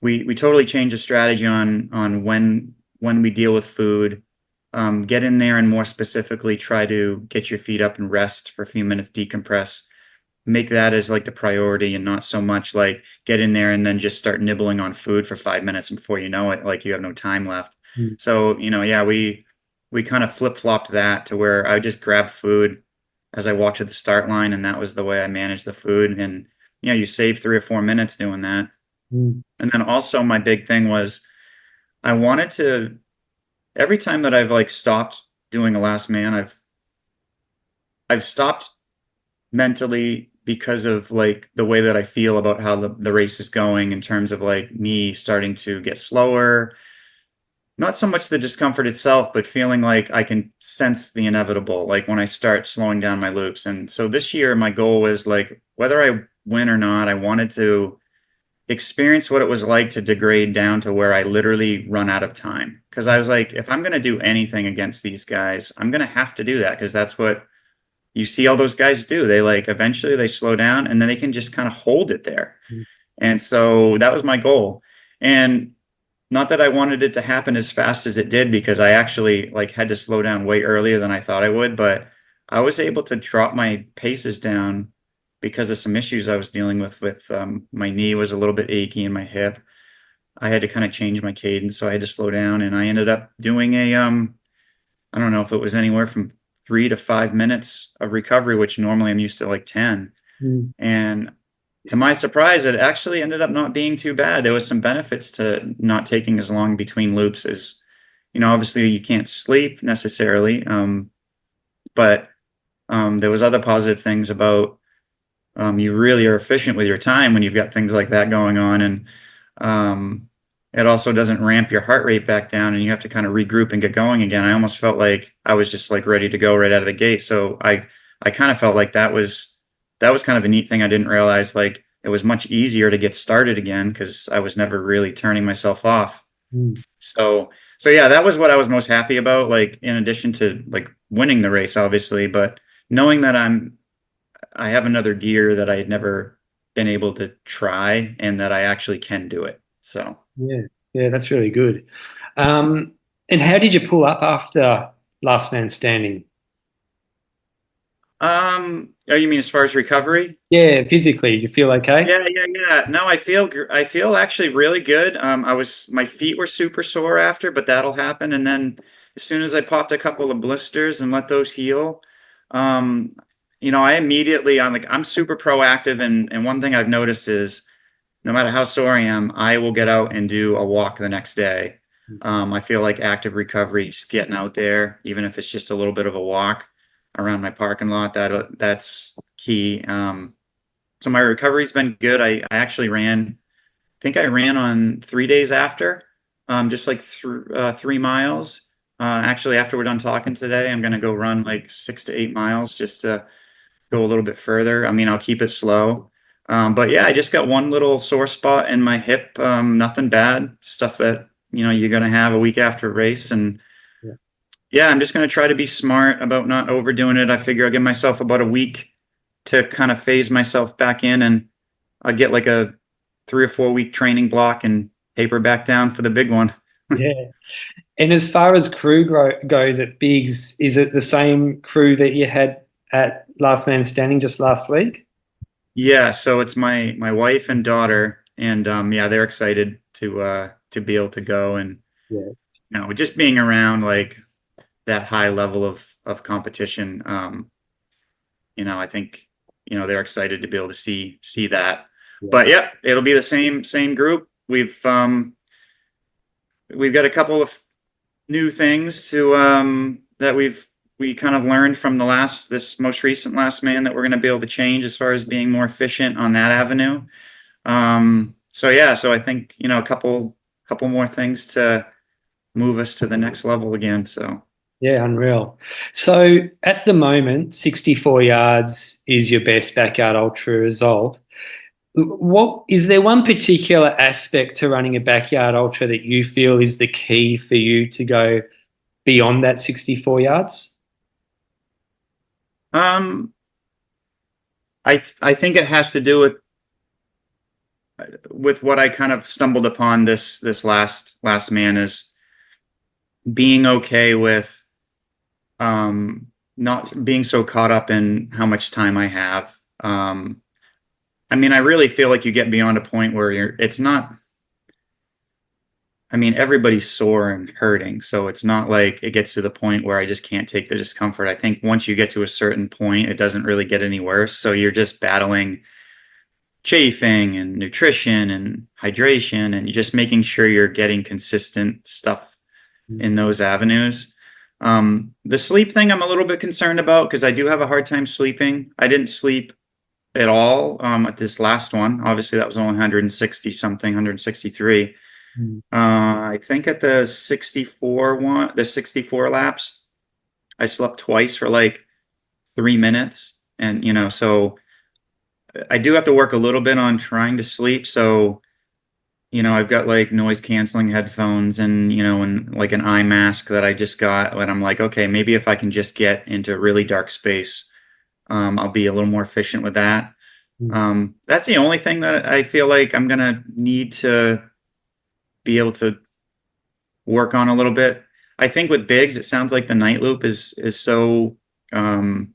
we totally changed the strategy on when we deal with food. Get in there and more specifically try to get your feet up and rest for a few minutes, decompress, make that as like the priority, and not so much like get in there and then just start nibbling on food for 5 minutes, and before you know it, like, you have no time left. Mm. So, yeah, we kind of flip-flopped that to where I just grabbed food as I walked to the start line, and that was the way I managed the food. And you save 3 or 4 minutes doing that. Mm. And then also my big thing was I wanted to, every time that I've like stopped doing a last man, I've stopped mentally because of like the way that I feel about how the race is going, in terms of like me starting to get slower. Not so much the discomfort itself, but feeling like I can sense the inevitable, like when I start slowing down my loops. And so this year, my goal was like, whether I win or not, I wanted to experience what it was like to degrade down to where I literally run out of time. Because I was like, if I'm going to do anything against these guys, I'm going to have to do that, because that's what you see all those guys do. They like eventually they slow down and then they can just kind of hold it there. And so that was my goal. And not that I wanted it to happen as fast as it did, because I actually like had to slow down way earlier than I thought I would, but I was able to drop my paces down because of some issues I was dealing with my knee was a little bit achy and my hip. I had to kind of change my cadence, so I had to slow down, and I ended up doing a I don't know if it was anywhere from 3 to 5 minutes of recovery, which normally I'm used to like 10. Mm. And to my surprise, it actually ended up not being too bad. There was some benefits to not taking as long between loops as, obviously you can't sleep necessarily. But there was other positive things about, you really are efficient with your time when you've got things like that going on. And it also doesn't ramp your heart rate back down and you have to kind of regroup and get going again. I almost felt like I was just like ready to go right out of the gate. So I kind of felt like that was kind of a neat thing. I didn't realize like it was much easier to get started again because I was never really turning myself off. Mm. So yeah, that was what I was most happy about, like in addition to like winning the race, obviously, but knowing that I have another gear that I had never been able to try and that I actually can do it. So Yeah, yeah, that's really good. And how did you pull up after Last Man Standing? oh, you mean as far as recovery? Yeah, physically, you feel okay? Yeah. No, I feel actually really good. My feet were super sore after, but that'll happen. And then as soon as I popped a couple of blisters and let those heal, um, I immediately I'm super proactive, and one thing I've noticed is no matter how sore I am, I will get out and do a walk the next day. I feel like active recovery, just getting out there, even if it's just a little bit of a walk around my parking lot, that's key. So my recovery's been good. I actually think I ran on 3 days after, just like 3 miles. Actually, after we're done talking today, I'm going to go run like 6 to 8 miles just to go a little bit further. I mean, I'll keep it slow. But yeah, I just got one little sore spot in my hip. Nothing bad, stuff that, you're going to have a week after a race. And Yeah. yeah, I'm just going to try to be smart about not overdoing it. I figure I'll give myself about a week to kind of phase myself back in, and I'll get like a 3 or 4 week training block and taper back down for the big one. Yeah. And as far as goes at Bigs, is it the same crew that you had at Last Man Standing just last week? Yeah, so it's my wife and daughter, and yeah, they're excited to be able to go, and Yeah. just being around like that high level of competition. I think they're excited to be able to see that. Yeah. But yeah, it'll be the same group. We've got a couple of new things to that we kind of learned from this most recent Last Man that we're going to be able to change as far as being more efficient on that avenue. So yeah, so I think a couple more things to move us to the next level again. So Yeah, unreal. So at the moment, 64 yards is your best backyard ultra result. What is there one particular aspect to running a backyard ultra that you feel is the key for you to go beyond that 64 yards? um, I think it has to do with what I kind of stumbled upon this last man, is being okay with not being so caught up in how much time I have. I mean, I really feel like you get beyond a point where it's not, I mean, everybody's sore and hurting, so it's not like it gets to the point where I just can't take the discomfort. I think once you get to a certain point, it doesn't really get any worse. So you're just battling chafing and nutrition and hydration, and you're just making sure you're getting consistent stuff in those avenues. The sleep thing I'm a little bit concerned about because I do have a hard time sleeping. I didn't sleep at all at this last one. Obviously, that was only 160 something, 163. Mm. I think at the 64 laps, I slept twice for like 3 minutes, and so I do have to work a little bit on trying to sleep. So I've got like noise canceling headphones and like an eye mask that I just got. And I'm like, okay, maybe if I can just get into a really dark space I'll be a little more efficient with that. Mm. That's the only thing that I feel like I'm gonna need to be able to work on a little bit. I think with bigs, it sounds like the night loop is so I don't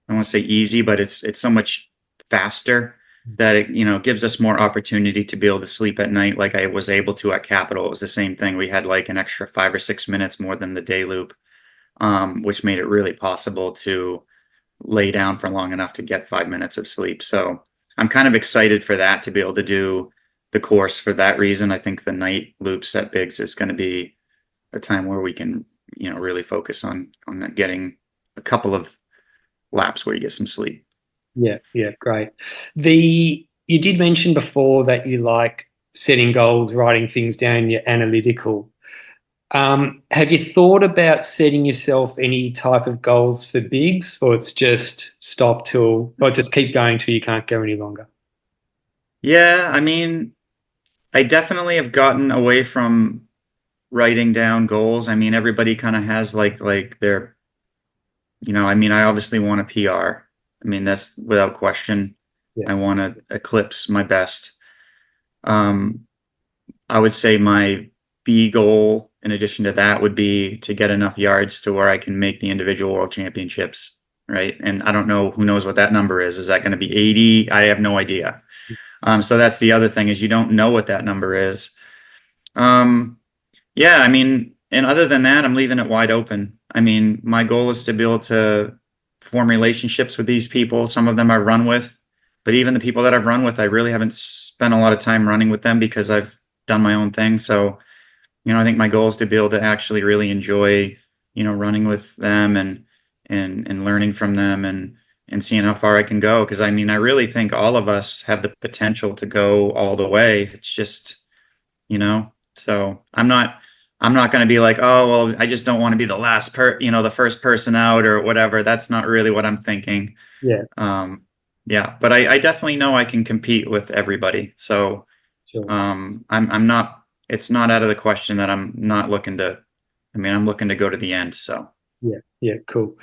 want to say easy, but it's so much faster that it, gives us more opportunity to be able to sleep at night like I was able to at Capitol. It was the same thing. We had like an extra 5 or 6 minutes more than the day loop, which made it really possible to lay down for long enough to get 5 minutes of sleep. So I'm kind of excited for that, to be able to do the course for that reason. I think the night loops at Biggs is going to be a time where we can, really focus on getting a couple of laps where you get some sleep. Yeah, yeah, great. You did mention before that you like setting goals, writing things down, you're analytical. Have you thought about setting yourself any type of goals for bigs, or it's just stop till, or just keep going till you can't go any longer? Yeah, I mean, I definitely have gotten away from writing down goals. I mean, everybody kind of has like their, I mean, I obviously want a PR. I mean, that's without question. Yeah, I want to eclipse my best. Um, I would say my B goal, in addition to that, would be to get enough yards to where I can make the individual world championships, right? And I don't know, who knows what that number is. Is that going to be 80? I have no idea. So that's the other thing, is you don't know what that number is. Yeah, I mean, and other than that, I'm leaving it wide open. I mean, my goal is to be able to form relationships with these people. Some of them I've run with, but even the people that I've run with, I really haven't spent a lot of time running with them because I've done my own thing. So, I think my goal is to be able to actually really enjoy, running with them and learning from them and seeing how far I can go. Because I mean, I really think all of us have the potential to go all the way. It's just, so I'm not going to be like, oh, well, I just don't want to be the the first person out or whatever. That's not really what I'm thinking. yeah, Yeah, but I definitely know I can compete with everybody. So, sure. I'm not, it's not out of the question that I'm not looking to, I mean, I'm looking to go to the end. So, Yeah, yeah, cool.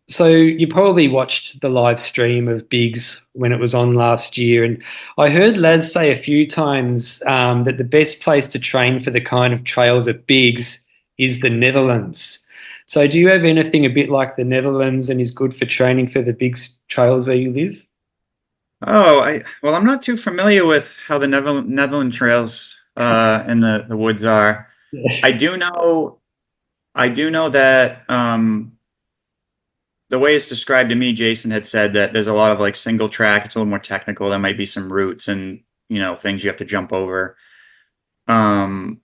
So you probably watched the live stream of Biggs when it was on last year, and I heard Laz say a few times that the best place to train for the kind of trails at Biggs is the Netherlands. So do you have anything a bit like the Netherlands and is good for training for the Biggs trails where you live? oh, well, I'm not too familiar with how the Netherland trails, in the woods are. Yeah, I do know, that, the way it's described to me, Jason had said that there's a lot of like single track. It's a little more technical. There might be some routes and, things you have to jump over. Um,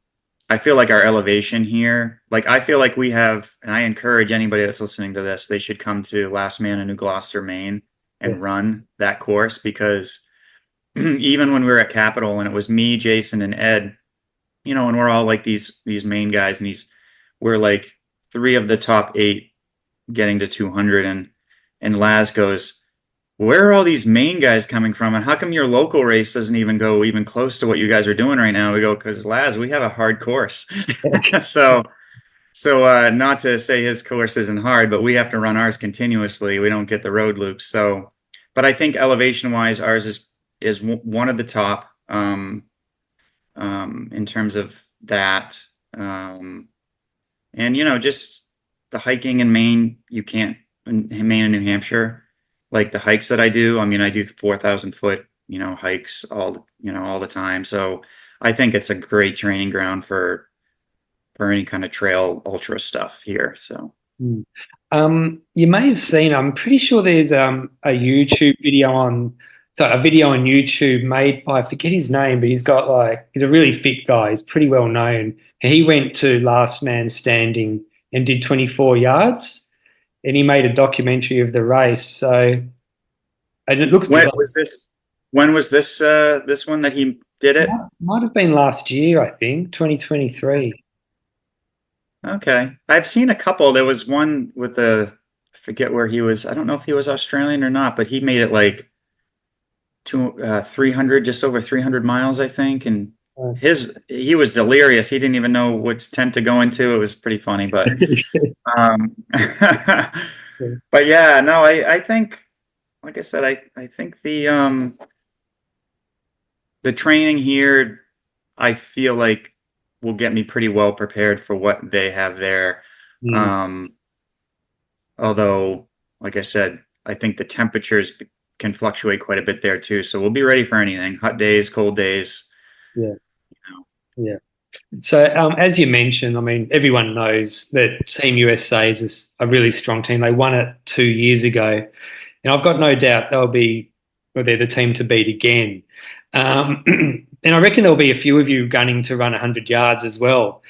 I feel like our elevation here, like I feel like we have, and I encourage anybody that's listening to this, they should come to Last Man in New Gloucester, Maine, yeah, and run that course, because even when we were at Capitol and it was me, Jason, and Ed, and we're all like these main guys, and we're like three of the top 8 getting to 200, and Laz goes, where are all these main guys coming from, and how come your local race doesn't even go even close to what you guys are doing right now? We go, because Laz, we have a hard course. So not to say his course isn't hard, but we have to run ours continuously. We don't get the road loops. So, but I think elevation wise, ours is one of the top, in terms of that. And just the hiking in Maine, you can't, in Maine and New Hampshire, like the hikes that I do. I mean, I do 4,000 foot, hikes all the time. So I think it's a great training ground for any kind of trail ultra stuff here. So, Mm. You may have seen, I'm pretty sure there's a YouTube video a video on YouTube made by, I forget his name, but he's a really fit guy. He's pretty well known. And he went to Last Man Standing and did 24 yards, and he made a documentary of the race. So, and it looks when big. was this? When was this one that he did it? Might have been last year, I think, 2023. Okay, I've seen a couple. There was one with I forget where he was. I don't know if he was Australian or not, but he made it like 300, just over 300 miles, I think. And he was delirious. He didn't even know which tent to go into. It was pretty funny, but um, Yeah. But yeah, no, I think, like I said, I think the training here, I feel like will get me pretty well prepared for what they have there. Mm, Um, although, like I said, I think the temperatures can fluctuate quite a bit there too. So we'll be ready for anything: hot days, cold days. yeah, You know. yeah. So, as you mentioned, I mean, everyone knows that Team USA is a really strong team. They won it 2 years ago, and I've got no doubt well, they're the team to beat again. Um, and I reckon there'll be a few of you gunning to run 100 yards as well.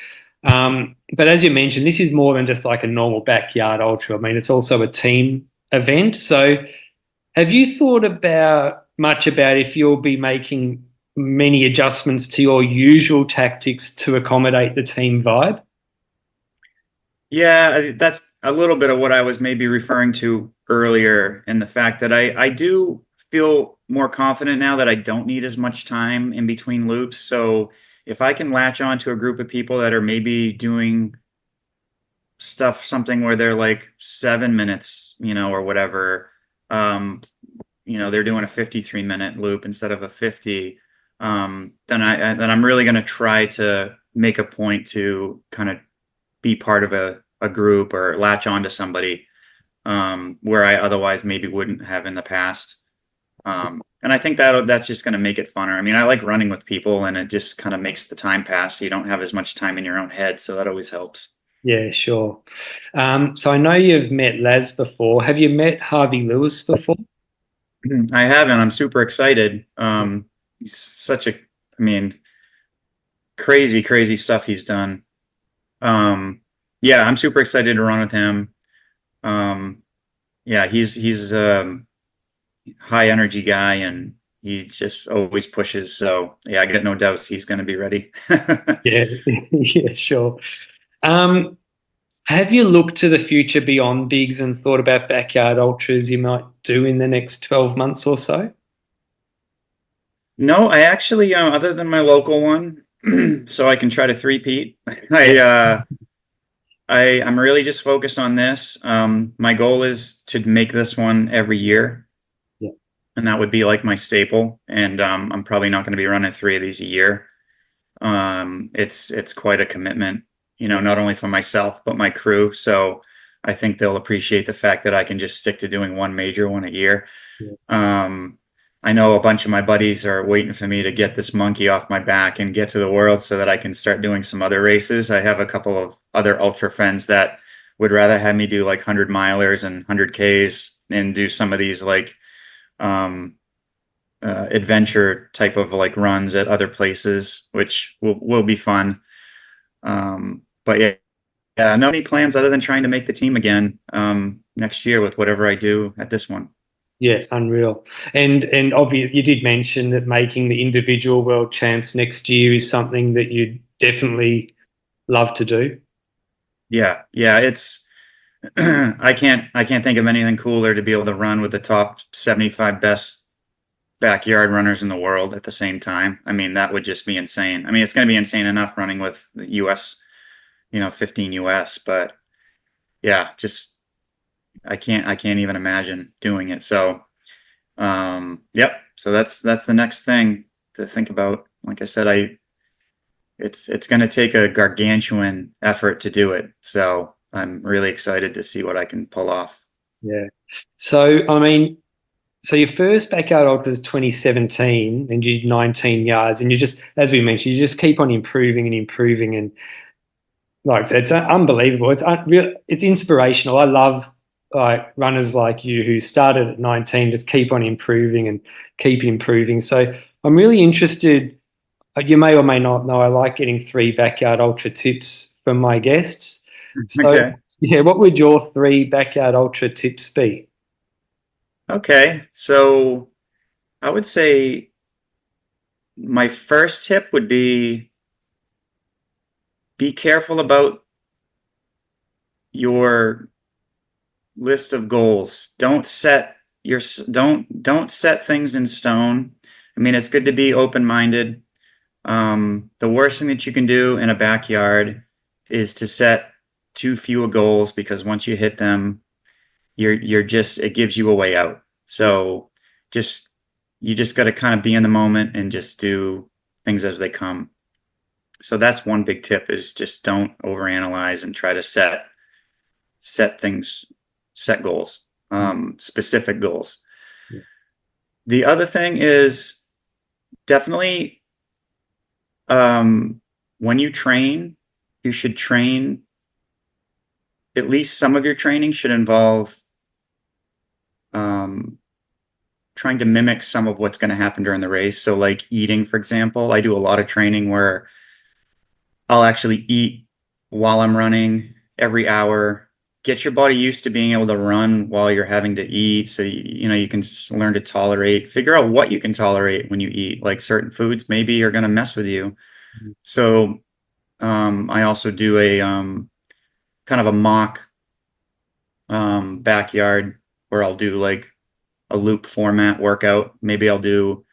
But as you mentioned, this is more than just like a normal backyard ultra. I mean, it's also a team event. So, have you thought about much about if you'll be making many adjustments to your usual tactics to accommodate the team vibe? Yeah, that's a little bit of what I was maybe referring to earlier, in the fact that I do feel more confident now that I don't need as much time in between loops. So if I can latch on to a group of people that are maybe doing something where they're like 7 minutes, or whatever, um, they're doing a 53-minute loop instead of a 50, then I'm really going to try to make a point to kind of be part of a group or latch on to somebody, where I otherwise maybe wouldn't have in the past. And I think that's just going to make it funner. I mean, I like running with people, and it just kind of makes the time pass. So you don't have as much time in your own head, so that always helps. Yeah, sure. So I know you've met Laz before. Have you met Harvey Lewis before? I haven't. I'm super excited. He's such a, I mean, crazy, crazy stuff he's done. Yeah, I'm super excited to run with him. Um, yeah, he's high energy guy, and he just always pushes. So yeah, I get no doubts he's going to be ready. Yeah, yeah, sure. Um, have you looked to the future beyond bigs and thought about backyard ultras you might do in the next 12 months or so? No, I actually, other than my local one, so I can try to three-peat. Yeah, I'm really just focused on this. My goal is to make this one every year, yeah, and that would be like my staple. And I'm probably not going to be running 3 of these a year. It's quite a commitment, yeah, not only for myself but my crew. So I think they'll appreciate the fact that I can just stick to doing one major one a year. yeah, Um, I know a bunch of my buddies are waiting for me to get this monkey off my back and get to the world so that I can start doing some other races. I have a couple of other ultra friends that would rather have me do like 100 milers and 100Ks and do some of these like um, adventure type of like runs at other places, which will be fun. But yeah, yeah, no any plans other than trying to make the team again next year with whatever I do at this one. yeah, unreal. And obviously, you did mention that making the individual world champs next year is something that you'd definitely love to do. Yeah, yeah, it's I can't think of anything cooler to be able to run with the top 75 best backyard runners in the world at the same time. I mean, that would just be insane. I mean, it's going to be insane enough running with the US, 15 US, but yeah, just I can't even imagine doing it. So, yep. So that's the next thing to think about. Like I said, it's going to take a gargantuan effort to do it. So I'm really excited to see what I can pull off. Yeah. So, I mean, so your first backyard ultra was 2017 and you did 19 yards and you just, as we mentioned, you just keep on improving and improving and like it's unbelievable. It's inspirational. I love like runners like you who started at 19, just keep on improving and keep improving. So I'm really interested. You may or may not know, I like getting 3 backyard ultra tips from my guests. So Okay. yeah, what would your 3 backyard ultra tips be? Okay. So I would say my first tip would be careful about your list of goals. Don't set things in stone. I mean, it's good to be open-minded. The worst thing that you can do in a backyard is to set too few goals, because once you hit them, you're just, it gives you a way out. So just, you just got to kind of be in the moment and just do things as they come. So that's one big tip, is just don't overanalyze and try to set things, set goals, specific goals. Yeah. The other thing is definitely, when you train, you should train, at least some of your training should involve trying to mimic some of what's going to happen during the race. So like eating, for example, I do a lot of training where I'll actually eat while I'm running every hour. Get your body used to being able to run while you're having to eat. So, you can learn to tolerate, figure out what you can tolerate when you eat. Like certain foods maybe are going to mess with you. So I also do a kind of a mock backyard where I'll do like a loop format workout. Maybe I'll do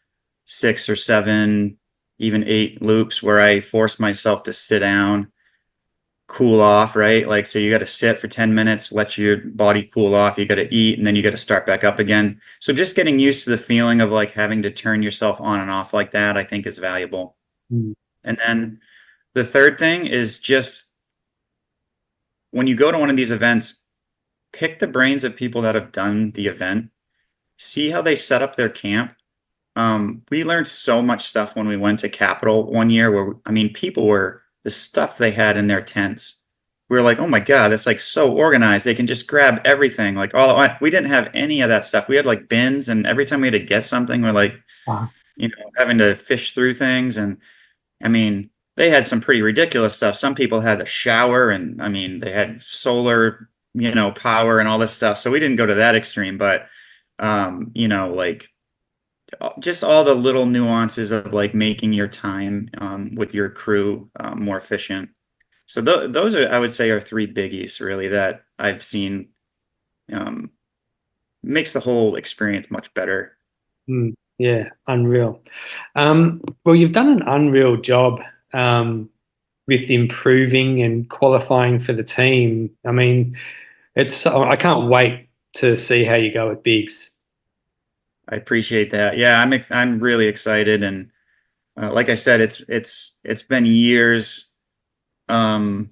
6 or 7, even 8 loops where I force myself to sit down, cool off, right? Like, so you got to sit for 10 minutes, let your body cool off. You got to eat, and then you got to start back up again. So just getting used to the feeling of like having to turn yourself on and off like that, I think is valuable. Mm. And then the third thing is just when you go to one of these events, pick the brains of people that have done the event, see how they set up their camp. We learned so much stuff when we went to Capitol one year where, I mean, the stuff they had in their tents. We were like, oh my God, that's like so organized. They can just grab everything. Like we didn't have any of that stuff. We had like bins, and every time we had to get something, we're like, Wow. having to fish through things. And I mean, they had some pretty ridiculous stuff. Some people had a shower, and I mean, they had solar, power and all this stuff. So we didn't go to that extreme, but, like just all the little nuances of like making your time with your crew more efficient. So those are, I would say, are 3 biggies really that I've seen makes the whole experience much better. Yeah, unreal. Well, you've done an unreal job with improving and qualifying for the team. I mean, I can't wait to see how you go at Bigs. I appreciate that. Yeah, I'm really excited, and like I said, it's been years in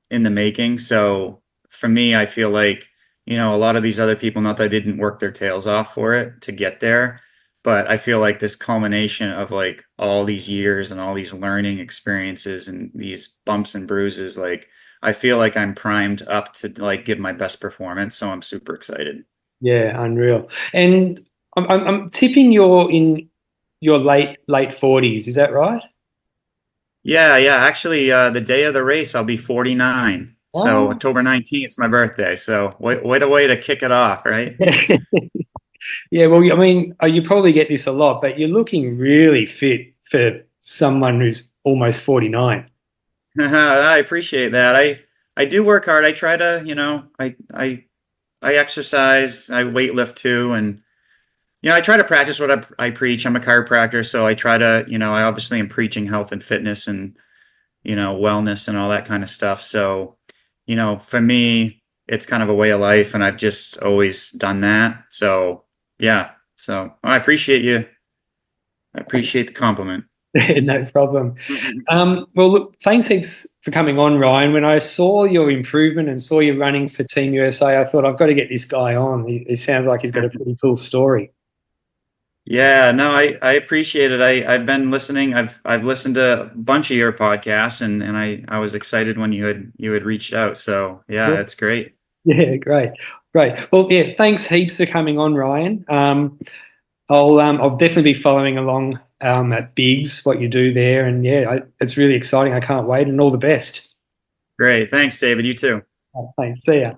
the making. So for me, I feel like, a lot of these other people, not that they didn't work their tails off for it to get there, but I feel like this culmination of like all these years and all these learning experiences and these bumps and bruises, like I feel like I'm primed up to like give my best performance. So I'm super excited. Yeah, unreal. And I'm tipping you're in your late 40s. Is that right? Yeah, yeah. Actually, the day of the race, I'll be 49. So Oh. October 19th is my birthday. So what a way to kick it off, right? Yeah, well, I mean, you probably get this a lot, but you're looking really fit for someone who's almost 49. I appreciate that. I do work hard. I try to, I exercise, I weight lift too, and I try to practice what I preach. I'm a chiropractor, so I try to, I obviously am preaching health and fitness and wellness and all that kind of stuff. So, for me, it's kind of a way of life, and I've just always done that. So, yeah. So I appreciate you. I appreciate the compliment. No problem. Well, look, thanks heaps for coming on, Ryan. When I saw your improvement and saw you running for Team USA, I thought I've got to get this guy on. He sounds like he's got a pretty cool story. Yeah, no, I appreciate it. I've been listening. I've listened to a bunch of your podcasts, and I was excited when you had reached out. So yeah, Yes. that's great. Yeah, great. Great. Well, yeah, thanks heaps for coming on, Ryan. I'll definitely be following along at Biggs, what you do there, and yeah, it's really exciting. I can't wait, and all the best. Great. Thanks, David. You too. Thanks. See ya.